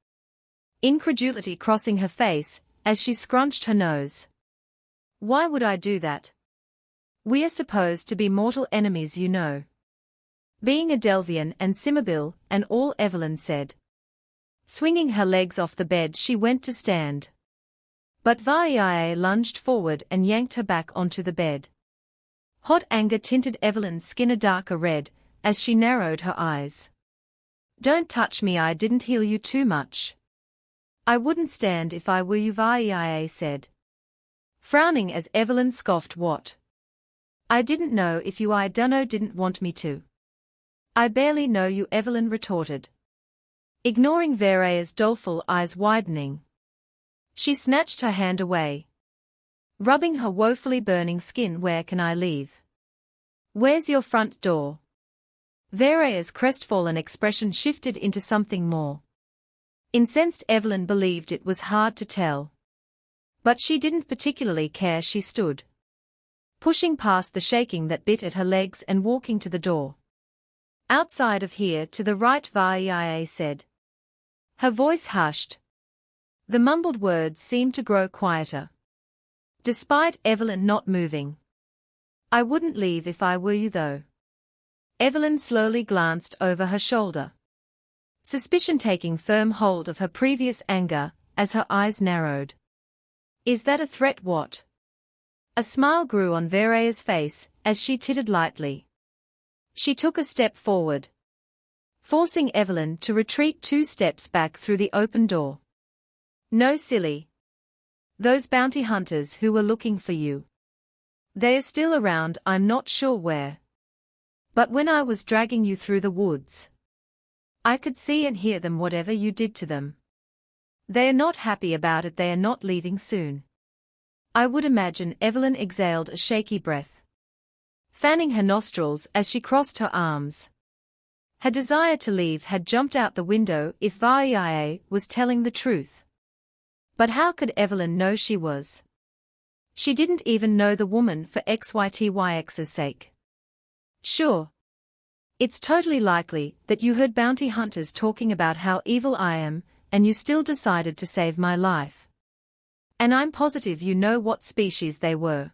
incredulity crossing her face as she scrunched her nose. "Why would I do that? We are supposed to be mortal enemies, you know." "Being a Delvian and Cimmerbill and all," Evylyn said. Swinging her legs off the bed, she went to stand, but Vareia lunged forward and yanked her back onto the bed. Hot anger tinted Evylyn's skin a darker red as she narrowed her eyes. Don't touch me, I didn't heal you too much. I wouldn't stand if I were you, Vareia said. Frowning as Evylyn scoffed, what? I didn't know if you I dunno didn't want me to. I barely know you, Evylyn retorted, ignoring Vareia's doleful eyes widening. She snatched her hand away, rubbing her woefully burning skin. Where can I leave? Where's your front door? Vareia's crestfallen expression shifted into something more incensed. Evylyn believed it was hard to tell, but she didn't particularly care. She stood, pushing past the shaking that bit at her legs and walking to the door. Outside of here to the right, Vareia said. Her voice hushed. The mumbled words seemed to grow quieter, despite Evylyn not moving. I wouldn't leave if I were you though. Evylyn slowly glanced over her shoulder, suspicion taking firm hold of her previous anger as her eyes narrowed. Is that a threat? What? A smile grew on Vareia's face as she tittered lightly. She took a step forward, forcing Evylyn to retreat 2 steps back through the open door. No, silly. Those bounty hunters who were looking for you. They are still around, I'm not sure where. But when I was dragging you through the woods, I could see and hear them, whatever you did to them. They are not happy about it, they are not leaving soon. I would imagine. Evylyn exhaled a shaky breath, fanning her nostrils as she crossed her arms. Her desire to leave had jumped out the window if Vareia was telling the truth. But how could Evylyn know she was? She didn't even know the woman for XYTYX's sake. Sure. It's totally likely that you heard bounty hunters talking about how evil I am, and you still decided to save my life. And I'm positive you know what species they were.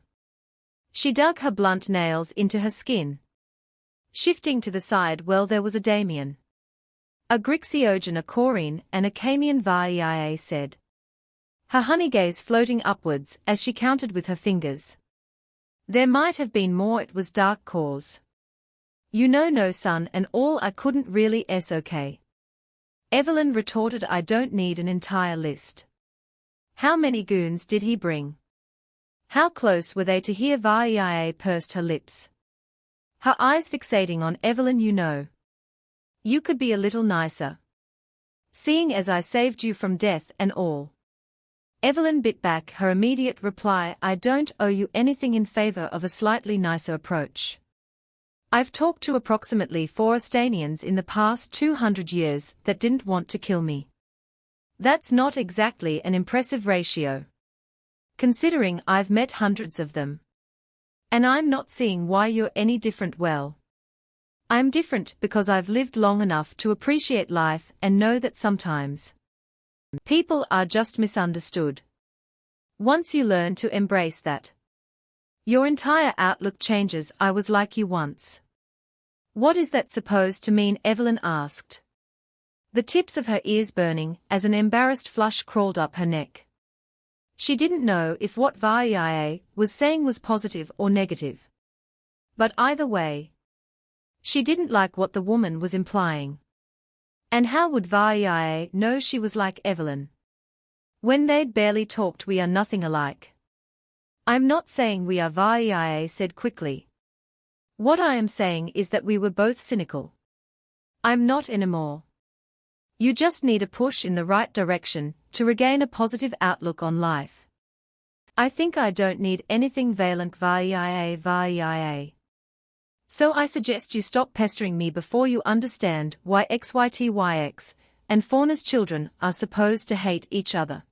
She dug her blunt nails into her skin, shifting to the side. Well, there was a Damien, a Grixiogen, a Corine, and a Camion, Vareia said, her honey gaze floating upwards as she counted with her fingers. There might have been more, it was dark cause. You know, no son and all, I couldn't really okay. Evylyn retorted, I don't need an entire list. How many goons did he bring? How close were they to hear? Vareia pursed her lips, her eyes fixating on Evylyn. You know, you could be a little nicer, seeing as I saved you from death and all. Evylyn bit back her immediate reply, I don't owe you anything in favor of a slightly nicer approach. I've talked to approximately 4 Astanians in the past 200 years that didn't want to kill me. That's not exactly an impressive ratio, considering I've met hundreds of them. And I'm not seeing why you're any different. Well, I'm different because I've lived long enough to appreciate life and know that sometimes people are just misunderstood. Once you learn to embrace that, your entire outlook changes. I was like you once. What is that supposed to mean? Evylyn asked, the tips of her ears burning as an embarrassed flush crawled up her neck. She didn't know if what Vareia was saying was positive or negative. But either way, she didn't like what the woman was implying. And how would Vareia know she was like Evylyn when they'd barely talked? We are nothing alike. I'm not saying we are, Vareia said quickly. What I am saying is that we were both cynical. I'm not anymore. You just need a push in the right direction to regain a positive outlook on life. I think I don't need anything valent, Vareia. So I suggest you stop pestering me before you understand why XYTYX and Fauna's children are supposed to hate each other.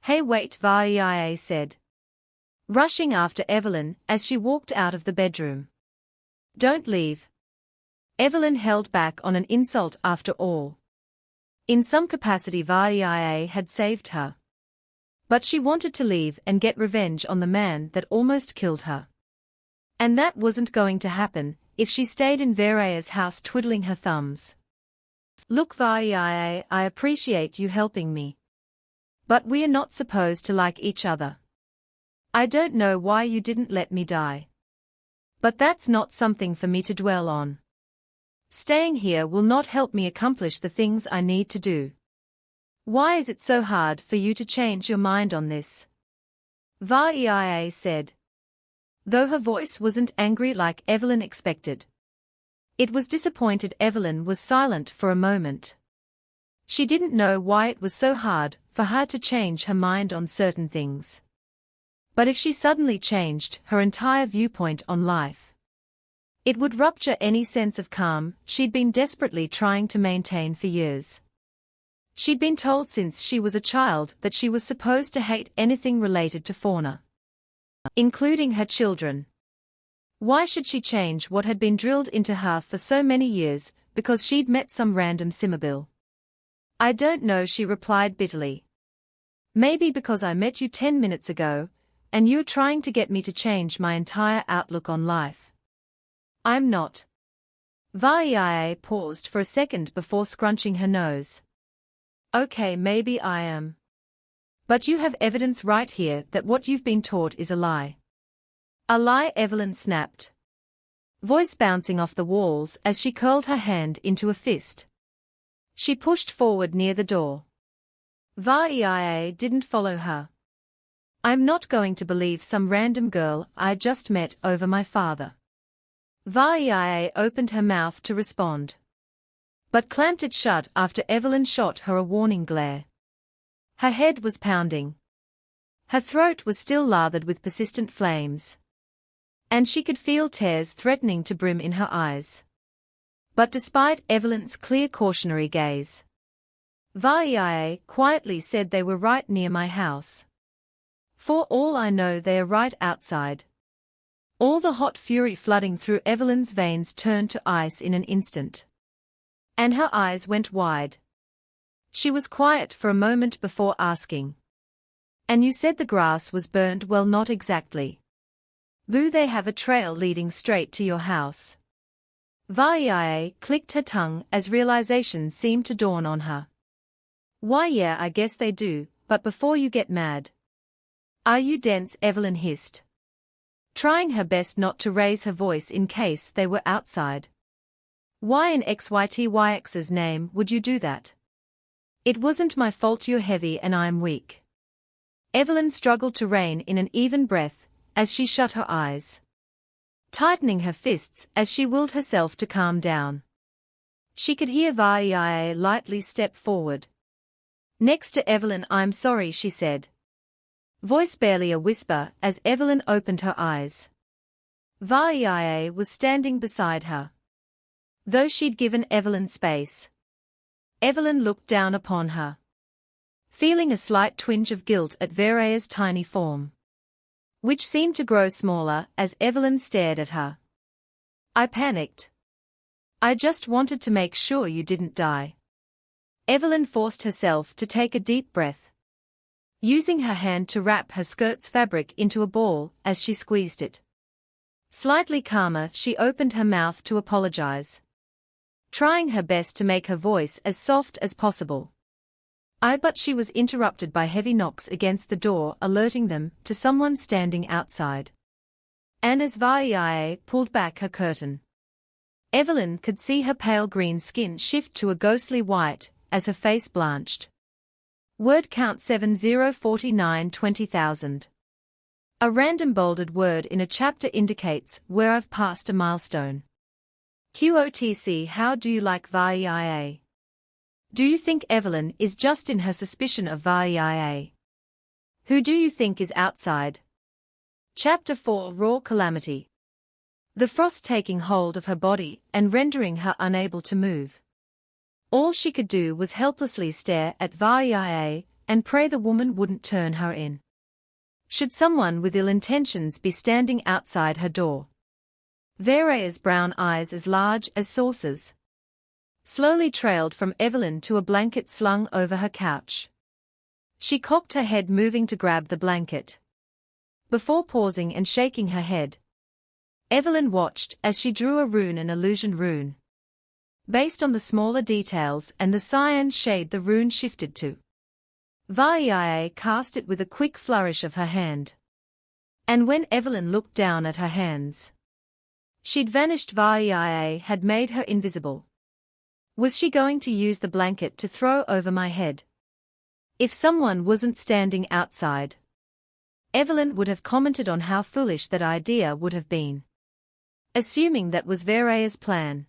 Hey, wait, Vareia said, rushing after Evylyn as she walked out of the bedroom. Don't leave. Evylyn held back on an insult. After all, in some capacity Vareia had saved her. But she wanted to leave and get revenge on the man that almost killed her. And that wasn't going to happen if she stayed in Vareia's house twiddling her thumbs. Look, Vareia, I appreciate you helping me, but we are not supposed to like each other. I don't know why you didn't let me die, but that's not something for me to dwell on. Staying here will not help me accomplish the things I need to do. Why is it so hard for you to change your mind on this? Vareia said. Though her voice wasn't angry like Evylyn expected. It was disappointed. Evylyn was silent for a moment. She didn't know why it was so hard for her to change her mind on certain things. But if she suddenly changed her entire viewpoint on life, it would rupture any sense of calm she'd been desperately trying to maintain for years. She'd been told since she was a child that she was supposed to hate anything related to fauna, including her children. Why should she change what had been drilled into her for so many years because she'd met some random Cimmerbill? I don't know, she replied bitterly. Maybe because I met you 10 minutes ago, and you're trying to get me to change my entire outlook on life. I'm not. Vareia paused for a second before scrunching her nose. Okay, maybe I am. But you have evidence right here that what you've been taught is a lie. A lie, Evylyn snapped, voice bouncing off the walls as she curled her hand into a fist. She pushed forward near the door. Vareia didn't follow her. I'm not going to believe some random girl I just met over my father. Vareia opened her mouth to respond, but clamped it shut after Evylyn shot her a warning glare. Her head was pounding. Her throat was still lathered with persistent flames, and she could feel tears threatening to brim in her eyes. But despite Evylyn's clear cautionary gaze, Vareia quietly said, they were right near my house. For all I know, they are right outside. All the hot fury flooding through Evylyn's veins turned to ice in an instant, and her eyes went wide. She was quiet for a moment before asking, and you said the grass was burned? Well, not exactly. Do they have a trail leading straight to your house? Vareia clicked her tongue as realization seemed to dawn on her. Why, yeah, I guess they do, but before you get mad. Are you dense? Evylyn hissed, trying her best not to raise her voice in case they were outside. Why in XYTYX's name would you do that? It wasn't my fault you're heavy and I'm weak. Evylyn struggled to rein in an even breath as she shut her eyes, tightening her fists as she willed herself to calm down. She could hear Vareia lightly step forward next to Evylyn. I'm sorry, she said, voice barely a whisper as Evylyn opened her eyes. Vareia was standing beside her, though she'd given Evylyn space. Evylyn looked down upon her, feeling a slight twinge of guilt at Vareia's tiny form, which seemed to grow smaller as Evylyn stared at her. I panicked. I just wanted to make sure you didn't die. Evylyn forced herself to take a deep breath, using her hand to wrap her skirt's fabric into a ball as she squeezed it. Slightly calmer, she opened her mouth to apologize, trying her best to make her voice as soft as possible. But she was interrupted by heavy knocks against the door, alerting them to someone standing outside. And as Vareia pulled back her curtain, Evylyn could see her pale green skin shift to a ghostly white as her face blanched. Word count 7049 20,000. A random bolded word in a chapter indicates where I've passed a milestone. QOTC. How do you like Vareia? Do you think Evylyn is just in her suspicion of Vareia? Who do you think is outside? Chapter 4. Raw Calamity. The frost taking hold of her body and rendering her unable to move. All she could do was helplessly stare at Vareia and pray the woman wouldn't turn her in. Should someone with ill intentions be standing outside her door? Vareia's brown eyes, as large as saucers, slowly trailed from Evylyn to a blanket slung over her couch. She cocked her head, moving to grab the blanket, before pausing and shaking her head. Evylyn watched as she drew a rune, an illusion rune. Based on the smaller details and the cyan shade the rune shifted to, Vareia cast it with a quick flourish of her hand. And when Evylyn looked down at her hands, She'd vanished. Vareia had made her invisible. Was she going to use the blanket to throw over my head? If someone wasn't standing outside, Evylyn would have commented on how foolish that idea would have been, assuming that was Vareia's plan.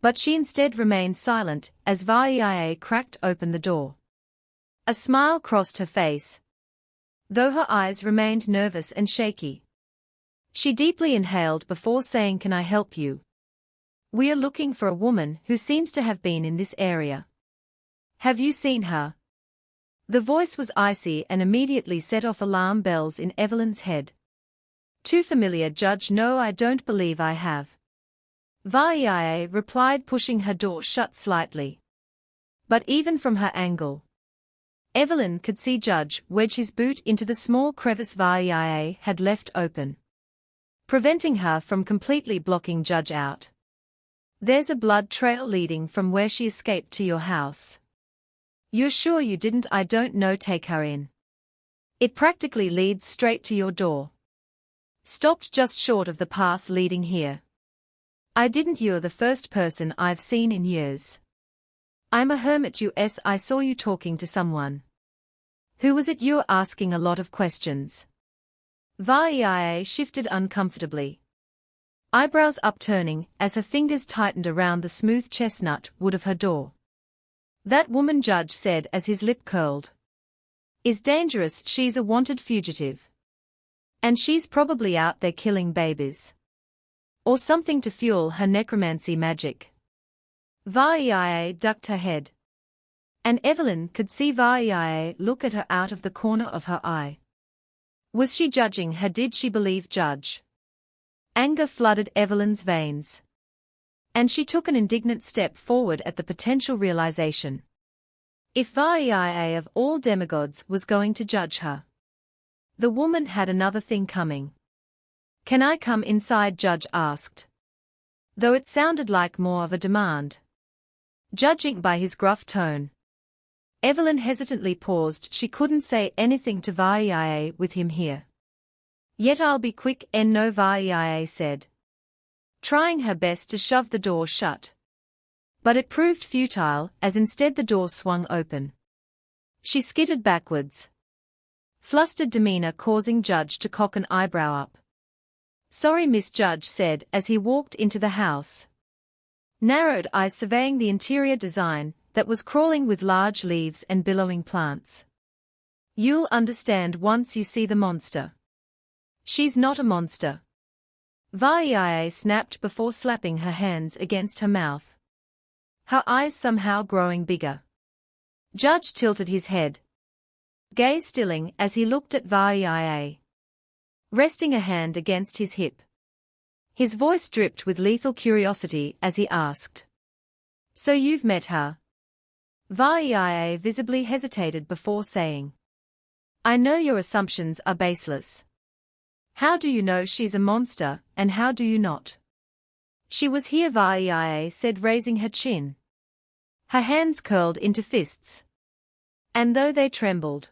But she instead remained silent as Vareia cracked open the door. A smile crossed her face, though her eyes remained nervous and shaky. She deeply inhaled before saying, "Can I help you? We are looking for a woman who seems to have been in this area. Have you seen her?" The voice was icy and immediately set off alarm bells in Evylyn's head. "Too familiar, Judge. No, I don't believe I have," Vareia replied, pushing her door shut slightly. But even from her angle, Evylyn could see Judge wedge his boot into the small crevice Vareia had left open, preventing her from completely blocking Judge out. "There's a blood trail leading from where she escaped to your house. You're sure you didn't?" "I don't know. Take her in. It practically leads straight to your door. Stopped just short of the path leading here." "I didn't. You're the first person I've seen in years. I'm a hermit. I saw you talking to someone. Who was it?" "You're asking a lot of questions." Vareia shifted uncomfortably, eyebrows upturning as her fingers tightened around the smooth chestnut wood of her door. "That woman," Judge said as his lip curled, "is dangerous. She's a wanted fugitive. And she's probably out there killing babies. Or something to fuel her necromancy magic." Vareia ducked her head, and Evylyn could see Vareia look at her out of the corner of her eye. Was she judging her? Did she believe Judge? Anger flooded Evylyn's veins, and she took an indignant step forward at the potential realization. If Vareia of all demigods was going to judge her, the woman had another thing coming. "Can I come inside?" Judge asked, though it sounded like more of a demand, judging by his gruff tone. Evylyn hesitantly paused. She couldn't say anything to Vareia with him here. "Yet I'll be quick." "No," Vareia said, trying her best to shove the door shut. But it proved futile as instead the door swung open. She skittered backwards, flustered demeanor causing Judge to cock an eyebrow up. "Sorry, Miss," Judge said as he walked into the house, narrowed eyes surveying the interior design that was crawling with large leaves and billowing plants. "You'll understand once you see the monster." "She's not a monster," Vareia snapped before slapping her hands against her mouth, her eyes somehow growing bigger. Judge tilted his head, gaze stilling as he looked at Vareia, resting a hand against his hip. His voice dripped with lethal curiosity as he asked, "So you've met her?" Vareia visibly hesitated before saying, "I know your assumptions are baseless. How do you know she's a monster, and how do you not?" "She was here," Vareia said, raising her chin. Her hands curled into fists, and though they trembled,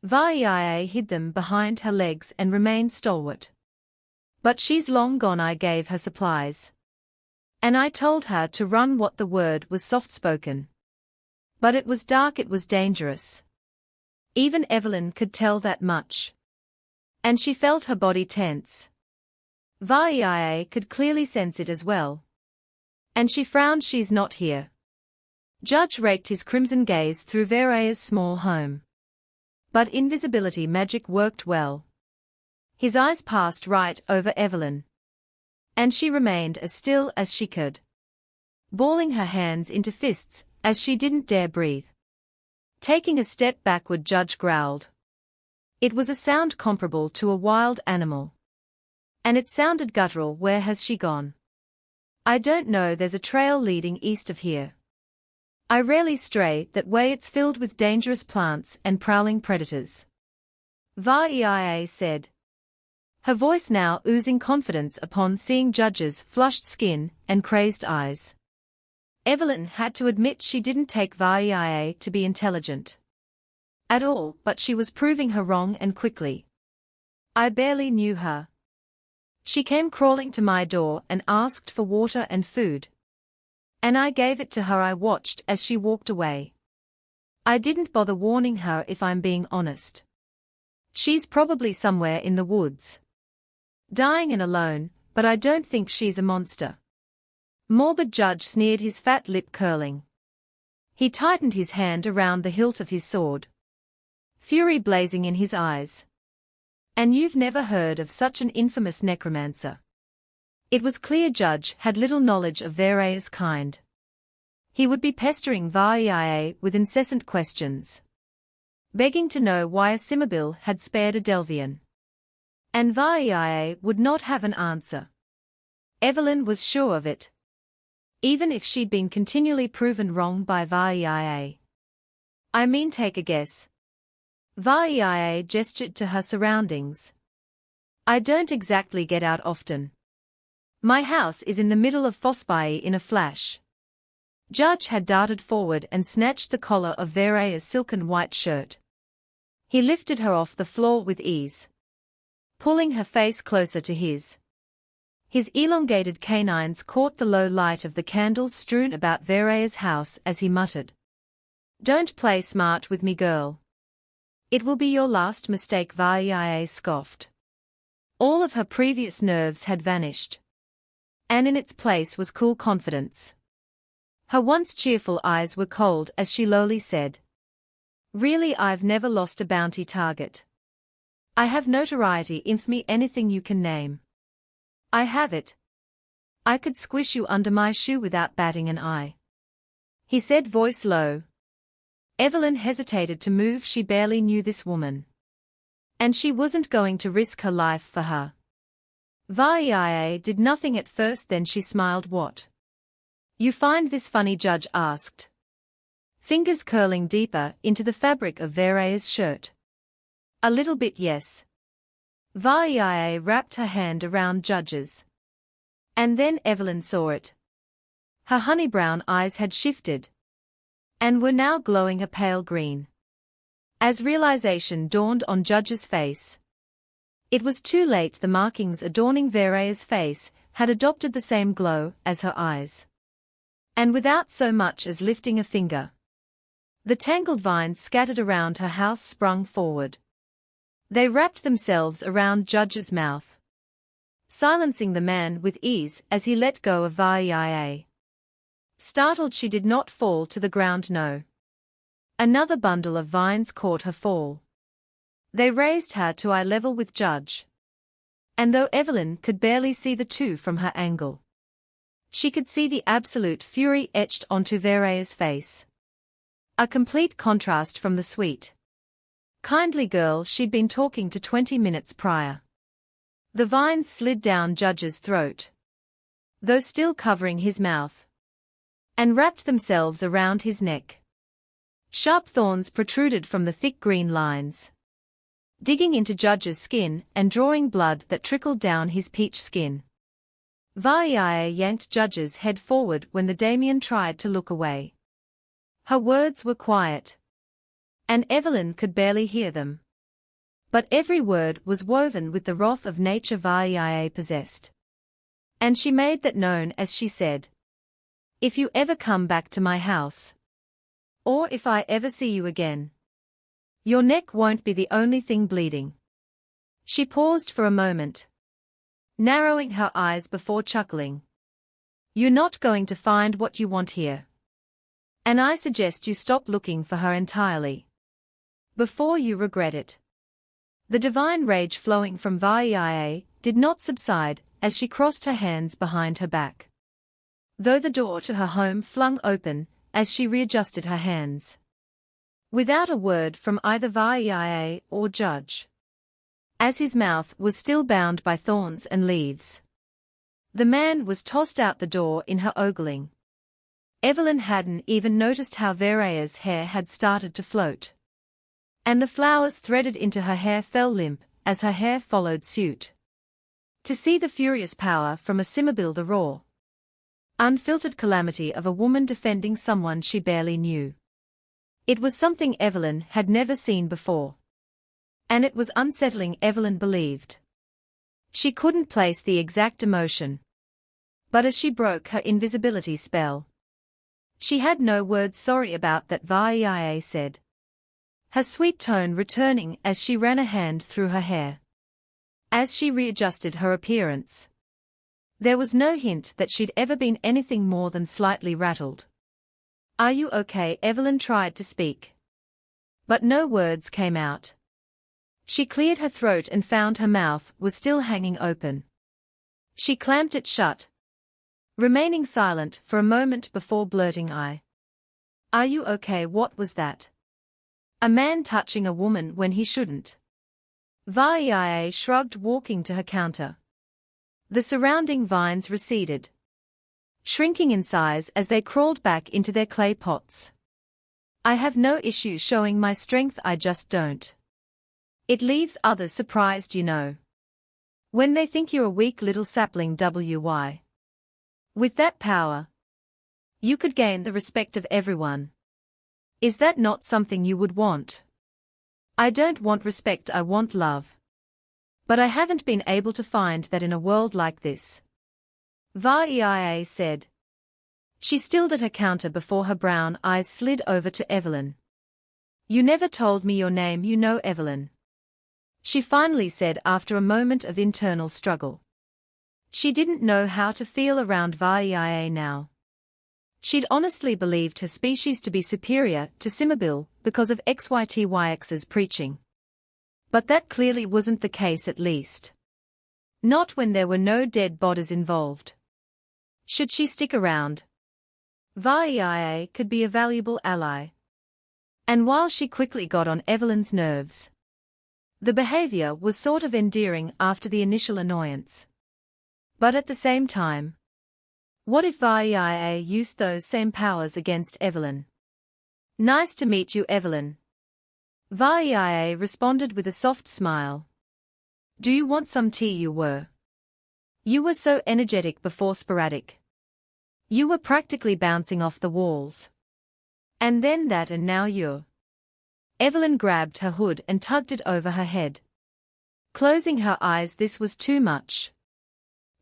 Vareia hid them behind her legs and remained stalwart. "But she's long gone. I gave her supplies, and I told her to run." What the word was soft-spoken, but it was dark. It was dangerous. Even Evylyn could tell that much, and she felt her body tense. Vareia could clearly sense it as well, and she frowned. "She's not here." Judge raked his crimson gaze through Vareia's small home, but invisibility magic worked well. His eyes passed right over Evylyn, and she remained as still as she could, balling her hands into fists as she didn't dare breathe. Taking a step backward, Judge growled. It was a sound comparable to a wild animal, and it sounded guttural. "Where has she gone?" "I don't know. There's a trail leading east of here. I rarely stray that way. It's filled with dangerous plants and prowling predators," Vareia said, her voice now oozing confidence upon seeing Judge's flushed skin and crazed eyes. Evylyn had to admit she didn't take Vareia to be intelligent at all, but she was proving her wrong and quickly. "I barely knew her. She came crawling to my door and asked for water and food. And I gave it to her. I watched as she walked away. I didn't bother warning her, if I'm being honest. She's probably somewhere in the woods, dying and alone, but I don't think she's a monster. Morbid Judge sneered, his fat lip curling. He tightened his hand around the hilt of his sword, fury blazing in his eyes. And you've never heard of such an infamous necromancer? It was clear Judge had little knowledge of Vareia's kind. He would be pestering Vareia with incessant questions, begging to know why a Cimabile had spared a Delvian. And Vareia would not have an answer. Evylyn was sure of it, even if she'd been continually proven wrong by Vareia. I mean, take a guess. Vareia gestured to her surroundings. I don't exactly get out often. My house is in the middle of Fossby. In a flash, Judge had darted forward and snatched the collar of Vareia's silken white shirt. He lifted her off the floor with ease, pulling her face closer to his. His elongated canines caught the low light of the candles strewn about Vareia's house as he muttered, "Don't play smart with me, girl. It will be your last mistake." Vareia scoffed. All of her previous nerves had vanished, and in its place was cool confidence. Her once cheerful eyes were cold as she lowly said, "Really, I've never lost a bounty target. I have notoriety, infamy, anything you can name. I have it. I could squish you under my shoe without batting an eye," he said, voice low. Evylyn hesitated to move. She barely knew this woman, and she wasn't going to risk her life for her. Vareia did nothing at first, then she smiled. "What? You find this funny?" Judge asked, fingers curling deeper into the fabric of Vareia's shirt. "A little bit, yes." Vareia wrapped her hand around Judge's, and then Evylyn saw it. Her honey-brown eyes had shifted, and were now glowing a pale green. As realization dawned on Judge's face, it was too late. The markings adorning Vareia's face had adopted the same glow as her eyes. And without so much as lifting a finger, the tangled vines scattered around her house sprung forward. They wrapped themselves around Judge's mouth, silencing the man with ease as he let go of Vareia. Startled, she did not fall to the ground. No. Another bundle of vines caught her fall. They raised her to eye level with Judge. And though Evylyn could barely see the two from her angle, she could see the absolute fury etched onto Vareia's face. A complete contrast from the sweet, kindly girl she'd been talking to 20 minutes prior. The vines slid down Judge's throat, though still covering his mouth, and wrapped themselves around his neck. Sharp thorns protruded from the thick green lines, digging into Judge's skin and drawing blood that trickled down his peach skin. Vareia yanked Judge's head forward when the Damien tried to look away. Her words were quiet, and Evylyn could barely hear them. But every word was woven with the wrath of nature Vareia possessed. And she made that known as she said, "If you ever come back to my house, or if I ever see you again, your neck won't be the only thing bleeding." She paused for a moment, narrowing her eyes before chuckling. "You're not going to find what you want here. And I suggest you stop looking for her entirely, before you regret it." The divine rage flowing from Vareia did not subside as she crossed her hands behind her back, though the door to her home flung open as she readjusted her hands. Without a word from either Vareia or Judge, as his mouth was still bound by thorns and leaves, the man was tossed out the door in her ogling. Evylyn hadn't even noticed how Vareia's hair had started to float, and the flowers threaded into her hair fell limp as her hair followed suit. To see the furious power from a Cimabile, the raw, unfiltered calamity of a woman defending someone she barely knew. It was something Evylyn had never seen before. And it was unsettling, Evylyn believed. She couldn't place the exact emotion. But as she broke her invisibility spell, she had no words sorry about that, Vareia said, her sweet tone returning as she ran a hand through her hair. As she readjusted her appearance, there was no hint that she'd ever been anything more than slightly rattled. "Are you okay?" Evylyn tried to speak, but no words came out. She cleared her throat and found her mouth was still hanging open. She clamped it shut, remaining silent for a moment before blurting, "Are you okay?" What was that? A man touching a woman when he shouldn't. Vareia shrugged, walking to her counter. The surrounding vines receded, shrinking in size as they crawled back into their clay pots. "I have no issue showing my strength, I just don't. It leaves others surprised, you know. When they think you're a weak little sapling. With that power, you could gain the respect of everyone. Is that not something you would want?" "I don't want respect, I want love. But I haven't been able to find that in a world like this," Vareia said. She stilled at her counter before her brown eyes slid over to Evylyn. "You never told me your name, you know, Evylyn," she finally said after a moment of internal struggle. She didn't know how to feel around Vareia now. She'd honestly believed her species to be superior to Cymmabil because of Xytyx's preaching. But that clearly wasn't the case, at least not when there were no dead bodies involved. Should she stick around? Vareia could be a valuable ally. And while she quickly got on Evylyn's nerves, the behavior was sort of endearing after the initial annoyance. But at the same time, what if Vareia used those same powers against Evylyn? "Nice to meet you, Evylyn," Vareia responded with a soft smile. "Do you want some tea?" You were so energetic before, sporadic. You were practically bouncing off the walls. And then that, and now you're... Evylyn grabbed her hood and tugged it over her head, closing her eyes. This was too much.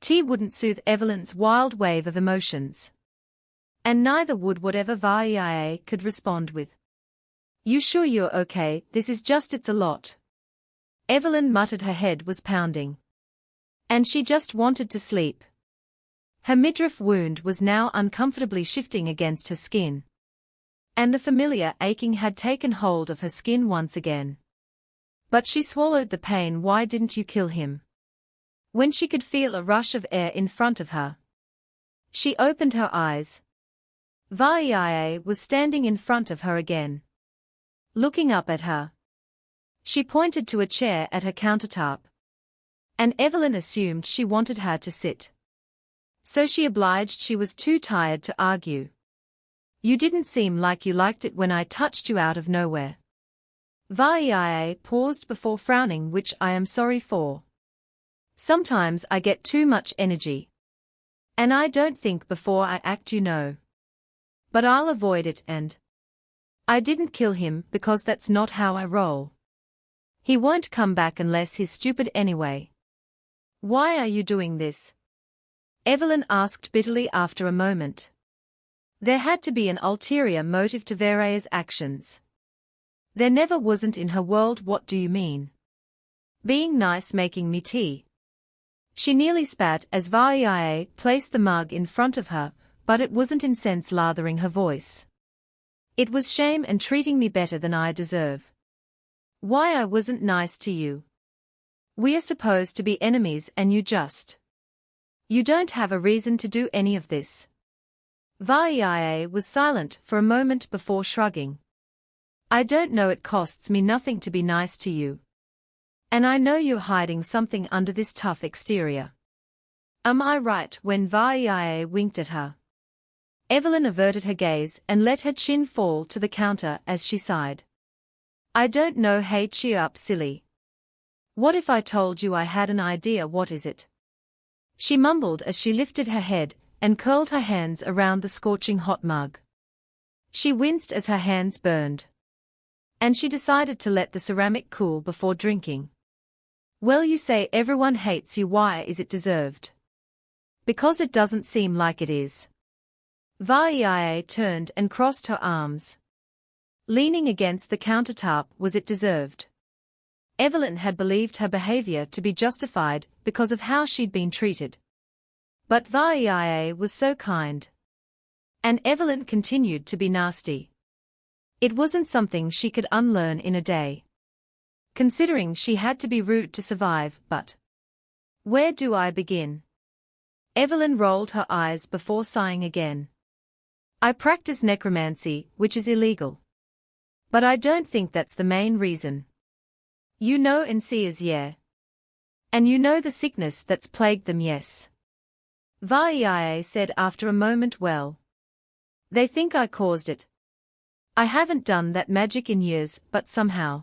Tea wouldn't soothe Evylyn's wild wave of emotions. And neither would whatever Vareia could respond with. "You sure you're okay? This is just, it's a lot." Evylyn muttered. Her head was pounding, and she just wanted to sleep. Her midriff wound was now uncomfortably shifting against her skin, and the familiar aching had taken hold of her skin once again. But she swallowed the pain. "Why didn't you kill him?" When she could feel a rush of air in front of her, she opened her eyes. Vareia was standing in front of her again, looking up at her. She pointed to a chair at her countertop, and Evylyn assumed she wanted her to sit. So she obliged. She was too tired to argue. "You didn't seem like you liked it when I touched you out of nowhere." Vareia paused before frowning, "Which I am sorry for. Sometimes I get too much energy, and I don't think before I act, you know. But I'll avoid it, and I didn't kill him because that's not how I roll. He won't come back unless he's stupid anyway." "Why are you doing this?" Evylyn asked bitterly after a moment. There had to be an ulterior motive to Vareia's actions. There never wasn't in her world. "What do you mean?" "Being nice, making me tea." She nearly spat as Vareia placed the mug in front of her, but it wasn't incense lathering her voice. It was shame and treating me better than I deserve. "Why I wasn't nice to you? We're supposed to be enemies and you don't have a reason to do any of this." Vareia was silent for a moment before shrugging. "I don't know, it costs me nothing to be nice to you. And I know you're hiding something under this tough exterior. Am I right?" When Vareia winked at her, Evylyn averted her gaze and let her chin fall to the counter as she sighed. "I don't know. Hey, cheer up, silly. What if I told you I had an idea?" "What is it?" she mumbled as she lifted her head and curled her hands around the scorching hot mug. She winced as her hands burned, and she decided to let the ceramic cool before drinking. Well, you say everyone hates you. Why is it deserved? Because it doesn't seem like it is. Vareia turned and crossed her arms. Leaning against the countertop, was it deserved? Evylyn had believed her behavior to be justified because of how she'd been treated. But Vareia was so kind. And Evylyn continued to be nasty. It wasn't something she could unlearn in a day. Considering she had to be rude to survive, but where do I begin? Evylyn rolled her eyes before sighing again. I practice necromancy, which is illegal. But I don't think that's the main reason. You know Ensceas, yeah. And you know the sickness that's plagued them, yes. Vareia said after a moment. Well, they think I caused it. I haven't done that magic in years, but somehow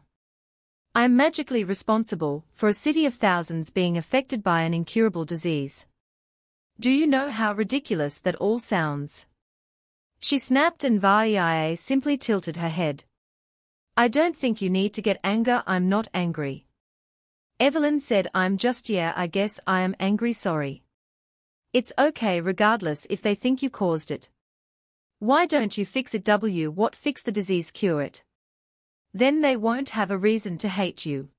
I am magically responsible for a city of thousands being affected by an incurable disease. Do you know how ridiculous that all sounds? She snapped, and Vareia simply tilted her head. I don't think you need to get anger. I'm not angry. Evylyn said. I'm just, yeah, I guess I am angry. Sorry. It's okay regardless if they think you caused it. Why don't you fix it? What fix the disease? Cure it. Then they won't have a reason to hate you.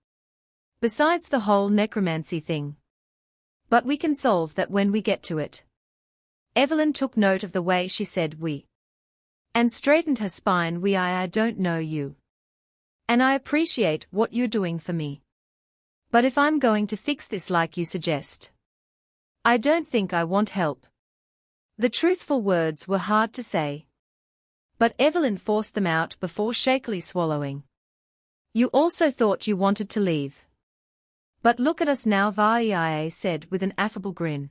Besides the whole necromancy thing. But we can solve that when we get to it. Evylyn took note of the way she said we. And straightened her spine. I don't know you. And I appreciate what you're doing for me. But if I'm going to fix this like you suggest, I don't think I want help. The truthful words were hard to say. But Evylyn forced them out before shakily swallowing. You also thought you wanted to leave. But look at us now, Vareia said with an affable grin.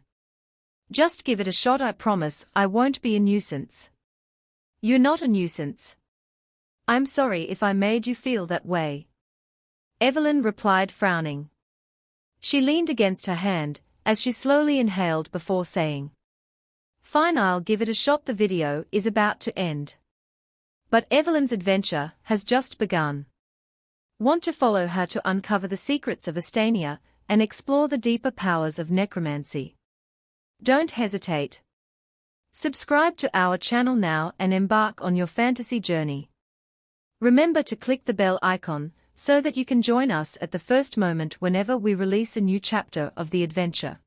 Just give it a shot. I promise I won't be a nuisance. You're not a nuisance. I'm sorry if I made you feel that way. Evylyn replied, frowning. She leaned against her hand as she slowly inhaled before saying, Fine, I'll give it a shot. The video is about to end. But Evylyn's adventure has just begun. Want to follow her to uncover the secrets of Ensceas and explore the deeper powers of necromancy? Don't hesitate. Subscribe to our channel now and embark on your fantasy journey. Remember to click the bell icon so that you can join us at the first moment whenever we release a new chapter of the adventure.